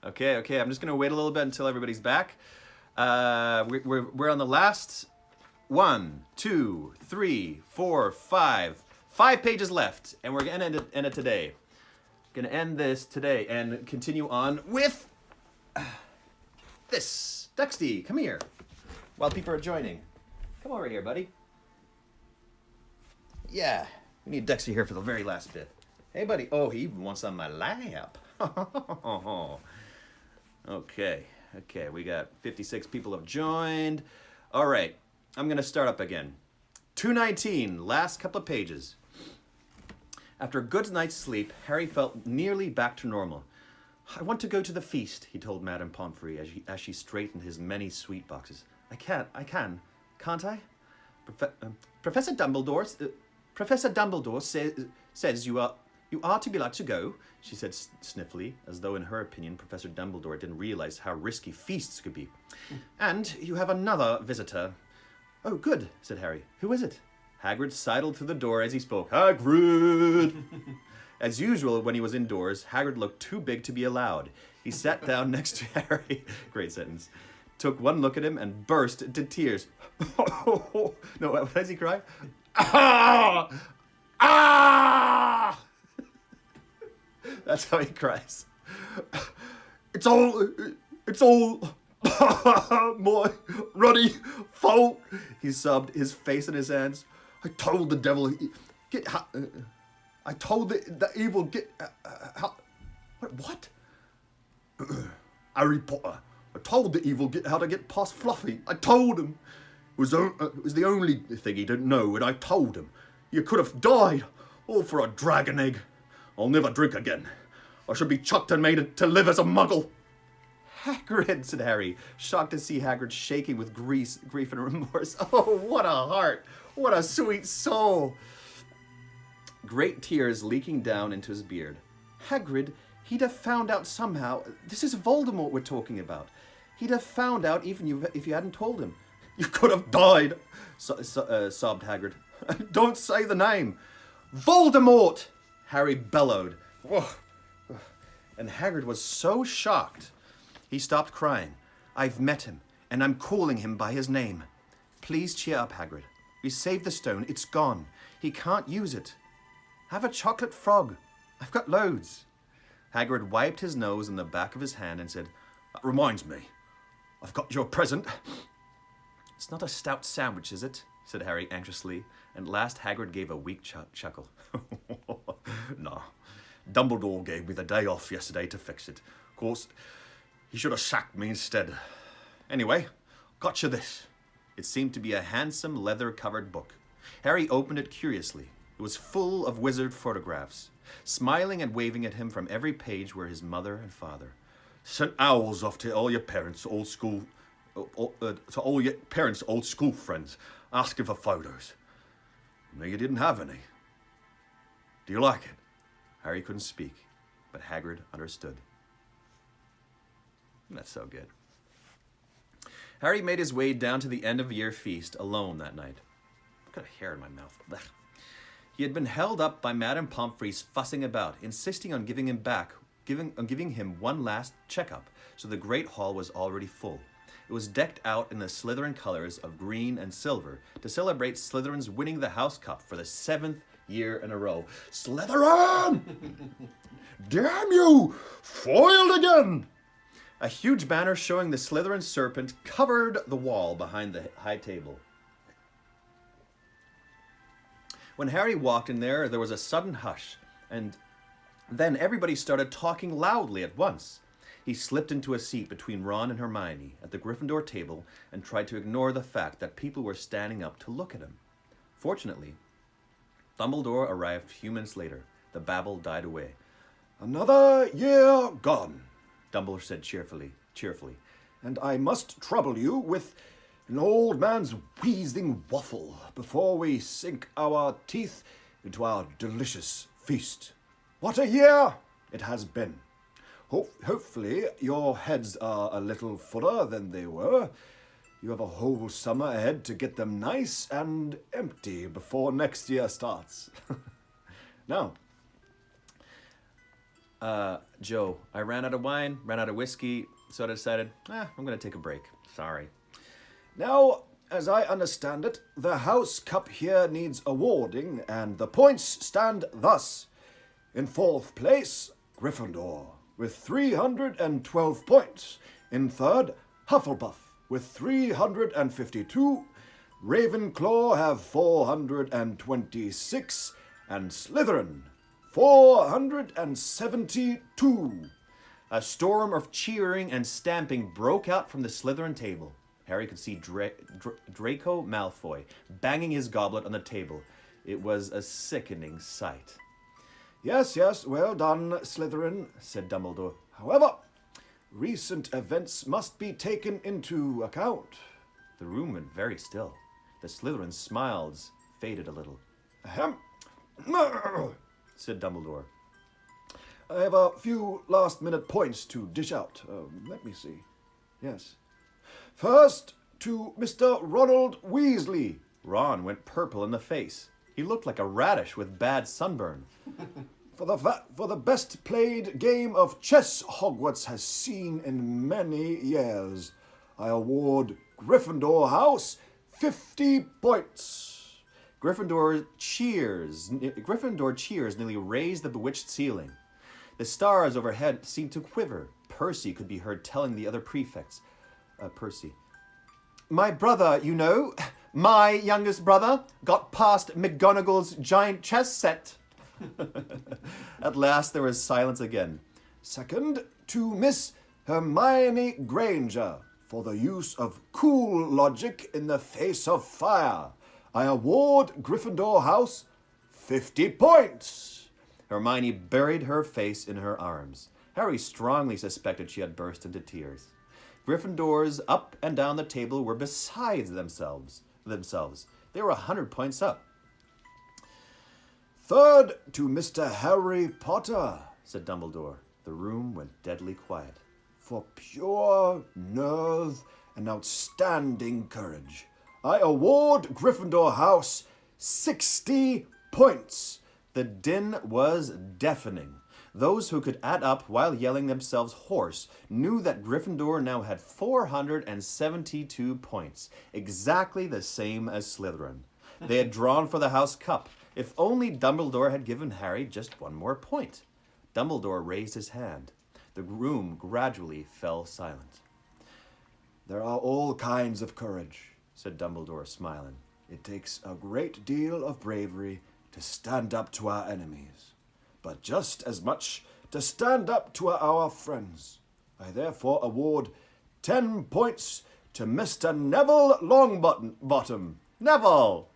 Okay. I'm just going to wait a little bit until everybody's back. We're on the last 1, 2, 3, 4, 5 pages left, and we're gonna end it today. Gonna end this today and continue on with this. Duxty, come here. While people are joining, come over here, buddy. Yeah, we need Duxty here for the very last bit. Hey, buddy. Oh, he even wants on my lap. Okay, we got 56 people have joined. All right, I'm going to start up again. 219, last couple of pages. After a good night's sleep, Harry felt nearly back to normal. I want to go to the feast, he told Madame Pomfrey as she straightened his many sweet boxes. I can, can't I? Professor Dumbledore says you are to be allowed to go, she said sniffly, as though in her opinion Professor Dumbledore didn't realize how risky feasts could be. And you have another visitor. Oh, good, said Harry. Who is it? Hagrid sidled through the door as he spoke. Hagrid! As usual, when he was indoors, Hagrid looked too big to be allowed. He sat down next to Harry. Great sentence. Took one look at him and burst into tears. No, what does he cry? Ah! Ah! That's how he cries. It's all my ruddy fault, he sobbed, his face in his hands. I told the devil I told the evil how... What? Harry Potter. I told the evil how to get past Fluffy. I told him. It was the only thing he didn't know, and I told him. You could have died, all for a dragon egg. I'll never drink again. I should be chucked and made to live as a muggle. Hagrid, said Harry, shocked to see Hagrid shaking with grief and remorse. Oh, what a heart. What a sweet soul. Great tears leaking down into his beard. Hagrid, he'd have found out somehow. This is Voldemort we're talking about. He'd have found out even if you hadn't told him. You could have died, sobbed Hagrid. Don't say the name. Voldemort, Harry bellowed. And Hagrid was so shocked, he stopped crying. I've met him, and I'm calling him by his name. Please cheer up, Hagrid. We saved the stone. It's gone. He can't use it. Have a chocolate frog. I've got loads. Hagrid wiped his nose on the back of his hand and said, That reminds me. I've got your present. It's not a stout sandwich, is it? Said Harry anxiously, and at last Hagrid gave a weak chuckle. No. Dumbledore gave me the day off yesterday to fix it. Of course, he should have sacked me instead. Anyway, got you this. It seemed to be a handsome leather-covered book. Harry opened it curiously. It was full of wizard photographs. Smiling and waving at him from every page were his mother and father. Sent owls off to all your parents' old school friends, asking for photos. No, you didn't have any. Do you like it? Harry couldn't speak, but Hagrid understood. That's so good. Harry made his way down to the end-of-year feast alone that night. I've got a hair in my mouth. Blech. He had been held up by Madame Pomfrey's fussing about, insisting on giving him one last checkup, so the great hall was already full. It was decked out in the Slytherin colors of green and silver to celebrate Slytherin's winning the House Cup for the 7th year in a row. Slytherin! Damn you! Foiled again! A huge banner showing the Slytherin serpent covered the wall behind the high table. When Harry walked in there was a sudden hush, and then everybody started talking loudly at once. He slipped into a seat between Ron and Hermione at the Gryffindor table and tried to ignore the fact that people were standing up to look at him. Fortunately, Dumbledore arrived a few minutes later. The babble died away. Another year gone, Dumbledore said cheerfully, and I must trouble you with an old man's wheezing waffle before we sink our teeth into our delicious feast. What a year it has been. Hopefully your heads are a little fuller than they were. You have a whole summer ahead to get them nice and empty before next year starts. Now, Joe, I ran out of wine, ran out of whiskey, so I decided, I'm going to take a break. Sorry. Now, as I understand it, the House Cup here needs awarding, and the points stand thus. In 4th place, Gryffindor, with 312 points. In 3rd, Hufflepuff, with 352. Ravenclaw have 426. And Slytherin, 472. A storm of cheering and stamping broke out from the Slytherin table. Harry could see Draco Malfoy banging his goblet on the table. It was a sickening sight. Yes, well done, Slytherin, said Dumbledore. However, recent events must be taken into account. The room went very still. The Slytherin smiles faded a little. Ahem, said Dumbledore. I have a few last-minute points to dish out. Let me see. Yes. First, to Mr. Ronald Weasley. Ron went purple in the face. He looked like a radish with bad sunburn. For the best played game of chess Hogwarts has seen in many years, I award Gryffindor House 50 points. Gryffindor cheers nearly raised the bewitched ceiling. The stars overhead seemed to quiver. Percy could be heard telling the other prefects. Percy. My brother, you know, my youngest brother, got past McGonagall's giant chess set. At last there was silence again. Second, to Miss Hermione Granger, for the use of cool logic in the face of fire. I award Gryffindor House 50 points. Hermione buried her face in her arms. Harry strongly suspected she had burst into tears. Gryffindors up and down the table were beside themselves. They were 100 points up. Third, to Mr. Harry Potter, said Dumbledore. The room went deadly quiet. for pure nerve and outstanding courage. I award Gryffindor House 60 points. The din was deafening. Those who could add up while yelling themselves hoarse knew that Gryffindor now had 472 points, exactly the same as Slytherin. They had drawn for the House Cup. If only Dumbledore had given Harry just one more point. Dumbledore raised his hand. The room gradually fell silent. There are all kinds of courage, said Dumbledore, smiling. It takes a great deal of bravery to stand up to our enemies, but just as much to stand up to our friends. I therefore award 10 points to Mr. Neville Longbottom. Neville!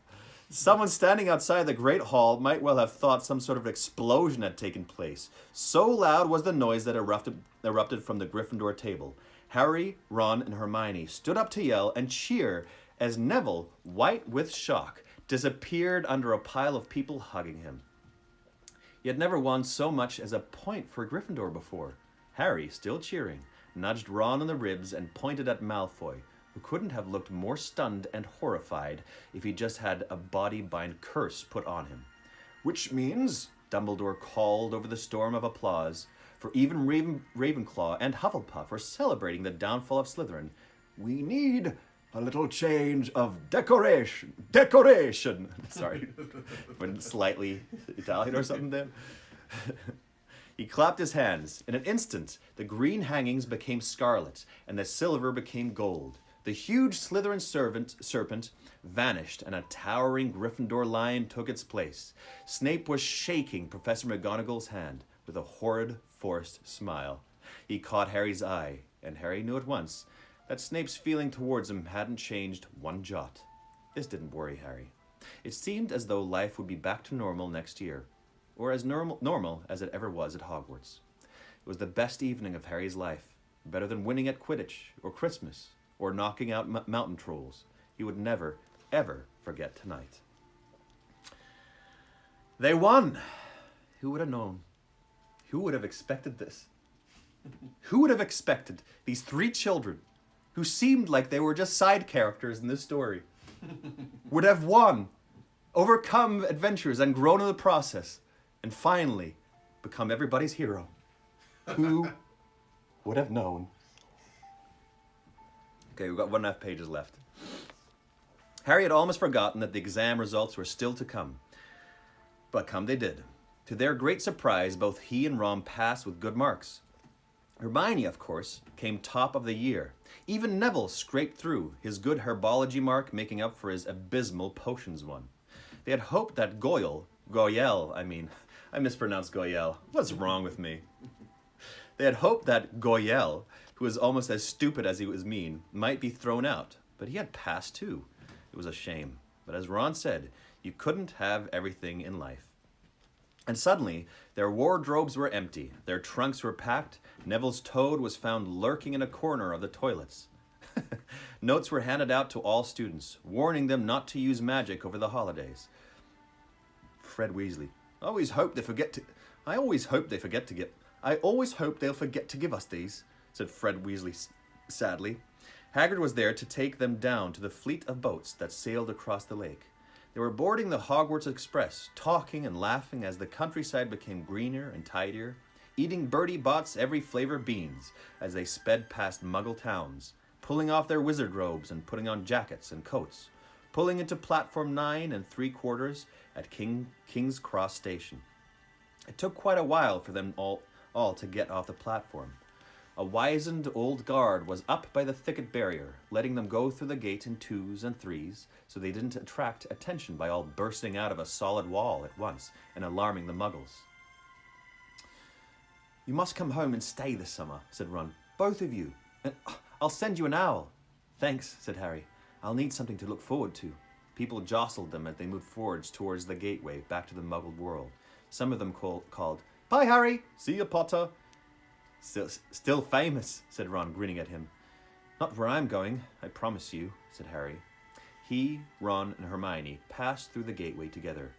Someone standing outside the Great Hall might well have thought some sort of explosion had taken place. So loud was the noise that erupted from the Gryffindor table. Harry, Ron, and Hermione stood up to yell and cheer as Neville, white with shock, disappeared under a pile of people hugging him. He had never won so much as a point for Gryffindor before. Harry, still cheering, nudged Ron in the ribs and pointed at Malfoy, who couldn't have looked more stunned and horrified if he just had a body-bind curse put on him. Which means, Dumbledore called over the storm of applause, for even Ravenclaw and Hufflepuff were celebrating the downfall of Slytherin. we need a little change of decoration. Decoration! Sorry, went slightly Italian or something there. He clapped his hands. In an instant, the green hangings became scarlet, and the silver became gold. The huge Slytherin serpent vanished, and a towering Gryffindor lion took its place. Snape was shaking Professor McGonagall's hand with a horrid, forced smile. He caught Harry's eye, and Harry knew at once that Snape's feeling towards him hadn't changed one jot. This didn't worry Harry. It seemed as though life would be back to normal next year, or as normal as it ever was at Hogwarts. It was the best evening of Harry's life, better than winning at Quidditch, or Christmas, or knocking out mountain trolls. He would never, ever forget tonight. They won! Who would have known? Who would have expected this? Who would have expected these three children, who seemed like they were just side characters in this story, would have won, overcome adventures and grown in the process, and finally become everybody's hero? Who would have known? Okay, we've got 1.5 pages left. Harry had almost forgotten that the exam results were still to come. But come they did. To their great surprise, both he and Ron passed with good marks. Hermione, of course, came top of the year. Even Neville scraped through, his good herbology mark making up for his abysmal potions one. They had hoped that I mispronounced Goyelle. What's wrong with me? They had hoped that Goyelle, who was almost as stupid as he was mean, might be thrown out, but he had passed too. It was a shame. But as Ron said, you couldn't have everything in life. And suddenly, their wardrobes were empty, their trunks were packed, Neville's toad was found lurking in a corner of the toilets. Notes were handed out to all students, warning them not to use magic over the holidays. Fred Weasley. I always hope they'll forget to give us these, said Fred Weasley sadly. Hagrid was there to take them down to the fleet of boats that sailed across the lake. They were boarding the Hogwarts Express, talking and laughing as the countryside became greener and tidier, eating Bertie Bott's every flavor beans as they sped past Muggle towns, pulling off their wizard robes and putting on jackets and coats, pulling into platform 9 3/4 at King's Cross Station. It took quite a while for them all to get off the platform. A wizened old guard was up by the thicket barrier, letting them go through the gate in twos and threes, so they didn't attract attention by all bursting out of a solid wall at once and alarming the muggles. You must come home and stay this summer, said Ron. Both of you. And I'll send you an owl. Thanks, said Harry. I'll need something to look forward to. People jostled them as they moved forwards towards the gateway back to the muggled world. Some of them called, Bye, Harry. See you, Potter. Still famous, said Ron, grinning at him. Not where I'm going, I promise you, said Harry. He, Ron, and Hermione passed through the gateway together.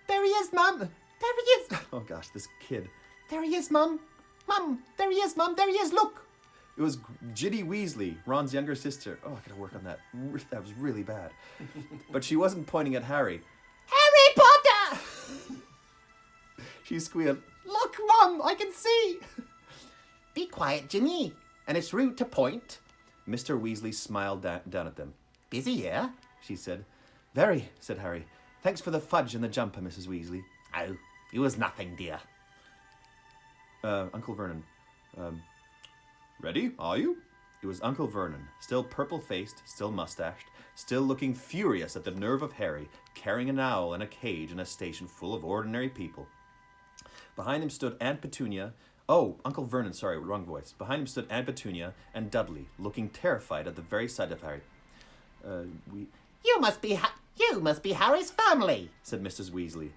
There he is, Mum! There he is! Oh gosh, this kid. There he is, Mum! Mum! There he is, Mum! There he is, look! It was Ginny Weasley, Ron's younger sister. Oh, I gotta work on that. That was really bad. But she wasn't pointing at Harry. Harry Potter! She squealed, Look, Mum, I can see! Be quiet, Ginny. And it's rude to point. Mr. Weasley smiled down at them. Busy, yeah? She said. Very, said Harry. Thanks for the fudge and the jumper, Mrs. Weasley. Oh, it was nothing, dear. Uncle Vernon. Ready, are you? It was Uncle Vernon, still purple-faced, still mustached, still looking furious at the nerve of Harry, carrying an owl in a cage in a station full of ordinary people. Behind him stood Aunt Petunia. Oh, Uncle Vernon, sorry, wrong voice. Behind him stood Aunt Petunia and Dudley, looking terrified at the very sight of Harry. You must be Harry's family, said Mrs. Weasley.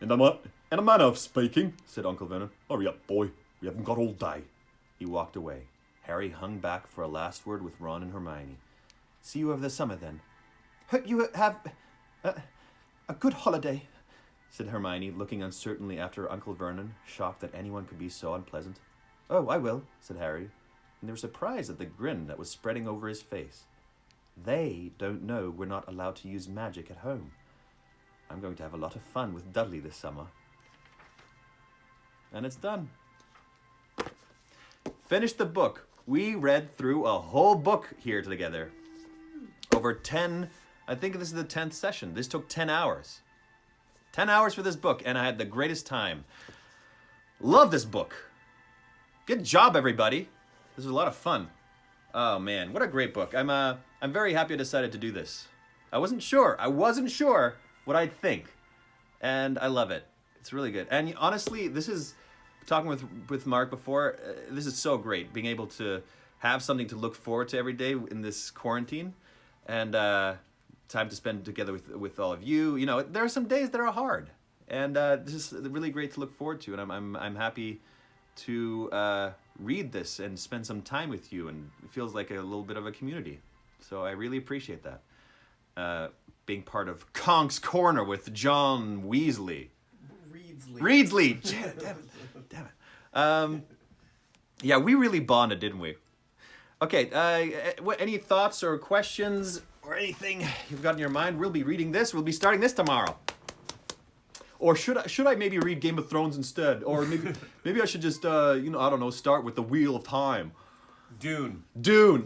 In a manner of speaking, said Uncle Vernon. Hurry up, boy. We haven't got all day. He walked away. Harry hung back for a last word with Ron and Hermione. See you over the summer, then. Hope you have a good holiday, said Hermione, looking uncertainly after Uncle Vernon, shocked that anyone could be so unpleasant. Oh, I will, said Harry, and they were surprised at the grin that was spreading over his face. They don't know we're not allowed to use magic at home. I'm going to have a lot of fun with Dudley this summer. And it's done. Finished the book. We read through a whole book here together. Over 10, I think this is the 10th session. This took 10 hours. 10 hours for this book, and I had the greatest time. Love this book. Good job, everybody. This was a lot of fun. Oh, man, what a great book. I'm very happy I decided to do this. I wasn't sure what I'd think, and I love it. It's really good. And honestly, this is, talking with Mark before, this is so great, being able to have something to look forward to every day in this quarantine, and time to spend together with all of you. You know, there are some days that are hard, and this is really great to look forward to, and I'm happy to read this and spend some time with you, and it feels like a little bit of a community. So I really appreciate that. Being part of Conk's Corner with John Weasley. Reedsley. Damn it. Yeah, we really bonded, didn't we? Okay, any thoughts or questions or anything you've got in your mind? We'll be reading this. We'll be starting this tomorrow. Or should I maybe read Game of Thrones instead? Or maybe I should just, I don't know, start with the Wheel of Time. Dune.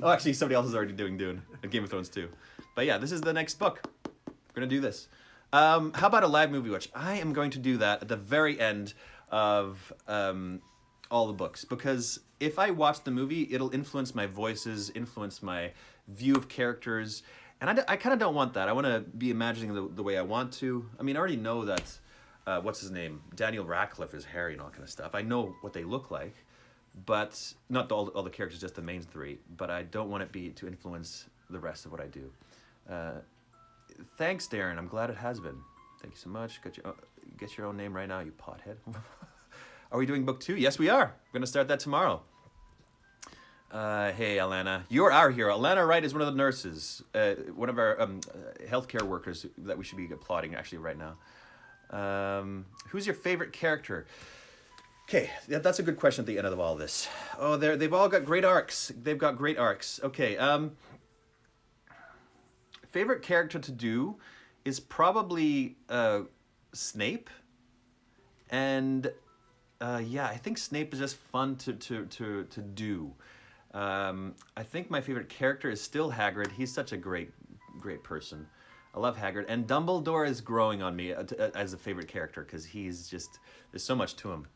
Oh, actually, somebody else is already doing Dune. And Game of Thrones too. But yeah, this is the next book. We're going to do this. How about a live movie watch? I am going to do that at the very end of all the books. Because if I watch the movie, it'll influence my voices, influence my view of characters. And I kind of don't want that. I want to be imagining the way I want to. I mean, I already know that, what's his name? Daniel Radcliffe is Harry and all kind of stuff. I know what they look like. But not all the characters, just the main three. But I don't want it to influence the rest of what I do. Thanks, Darren. I'm glad it has been. Thank you so much. Get your own name right now, you pothead. Are we doing book 2? Yes, we are. We're going to start that tomorrow. Hey, Alana. You're our hero. Alana Wright is one of the nurses. One of our healthcare workers that we should be applauding actually right now. Who's your favorite character? Okay, that's a good question at the end of all this. Oh, they've all got great arcs. Okay, favorite character to do is probably Snape. And yeah, I think Snape is just fun to do. I think my favorite character is still Hagrid. He's such a great person. I love Hagrid. And Dumbledore is growing on me as a favorite character because he's just, there's so much to him.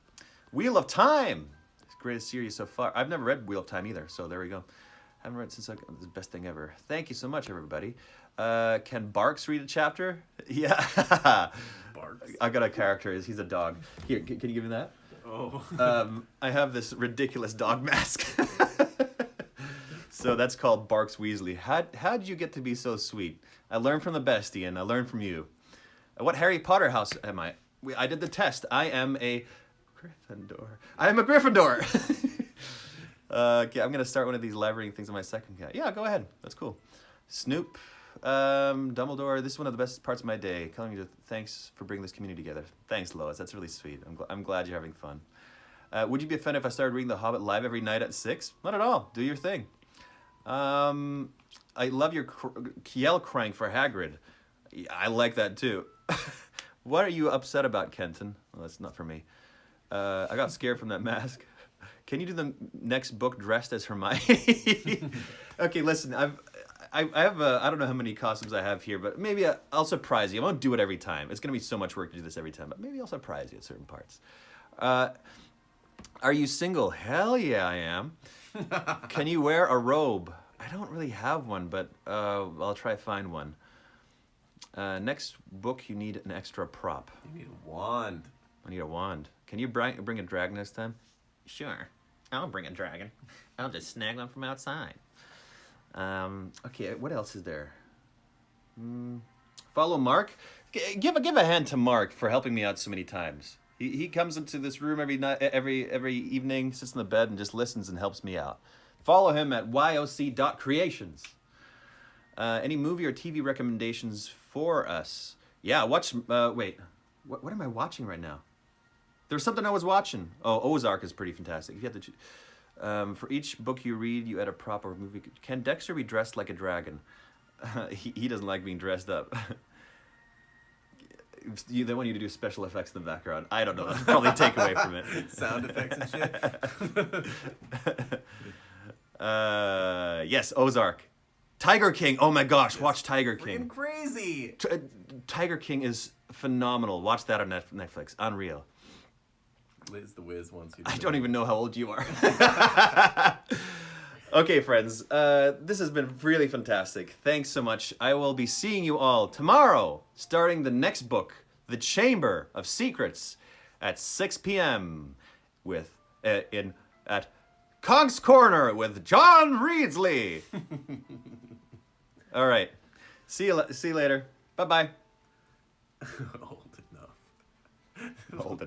Wheel of Time. greatest series so far. I've never read Wheel of Time either, so there we go. Haven't read since the best thing ever. Thank you so much, everybody. Can Barks read a chapter? Yeah. Barks. I got a character. He's a dog. Here, can you give me that? Oh. I have this ridiculous dog mask. So that's called Barks Weasley. How'd you get to be so sweet? I learned from the best, Ian. I learned from you. What Harry Potter house am I? I did the test. I am a Gryffindor. I am a Gryffindor. Okay, I'm gonna start one of these live-reading things on my second cat. Yeah, go ahead. That's cool. Snoop, Dumbledore. This is one of the best parts of my day. Calling you to thanks for bringing this community together. Thanks, Lois. That's really sweet. I'm glad you're having fun. Would you be offended if I started reading The Hobbit live every night at 6? Not at all. Do your thing. I love your Kiel crank for Hagrid. I like that too. What are you upset about, Kenton? Well, that's not for me. I got scared from that mask. Can you do the next book dressed as Hermione? Okay, listen. I have I don't know how many costumes I have here, but maybe I'll surprise you. I won't do it every time. It's gonna be so much work to do this every time, but maybe I'll surprise you at certain parts. Are you single? Hell yeah, I am. Can you wear a robe? I don't really have one, but I'll try to find one. Next book, you need an extra prop. You need a wand. I need a wand. Can you bring a dragon next time? Sure. I'll bring a dragon. I'll just snag one from outside. Okay, what else is there? Follow Mark. Give a hand to Mark for helping me out so many times. He comes into this room every night, every evening, sits in the bed and just listens and helps me out. Follow him at yoc.creations. Any movie or TV recommendations for us? Yeah, watch. Wait, what am I watching right now? There's something I was watching. Oh, Ozark is pretty fantastic. If you have to, for each book you read, you add a prop or movie. Can Dexter be dressed like a dragon? He doesn't like being dressed up. They want you to do special effects in the background. I don't know. That's probably take away from it. Sound effects and shit. Yes, Ozark. Tiger King. Oh my gosh, watch Tiger King. Freaking crazy. Tiger King is phenomenal. Watch that on Netflix. Unreal. Liz the Wiz wants you. I don't even know how old you are. Okay, friends. This has been really fantastic. Thanks so much. I will be seeing you all tomorrow, starting the next book, The Chamber of Secrets, at 6 p.m. with at Conk's Corner with John Reedsley. All right. See you later. Bye-bye. Old enough. Old enough.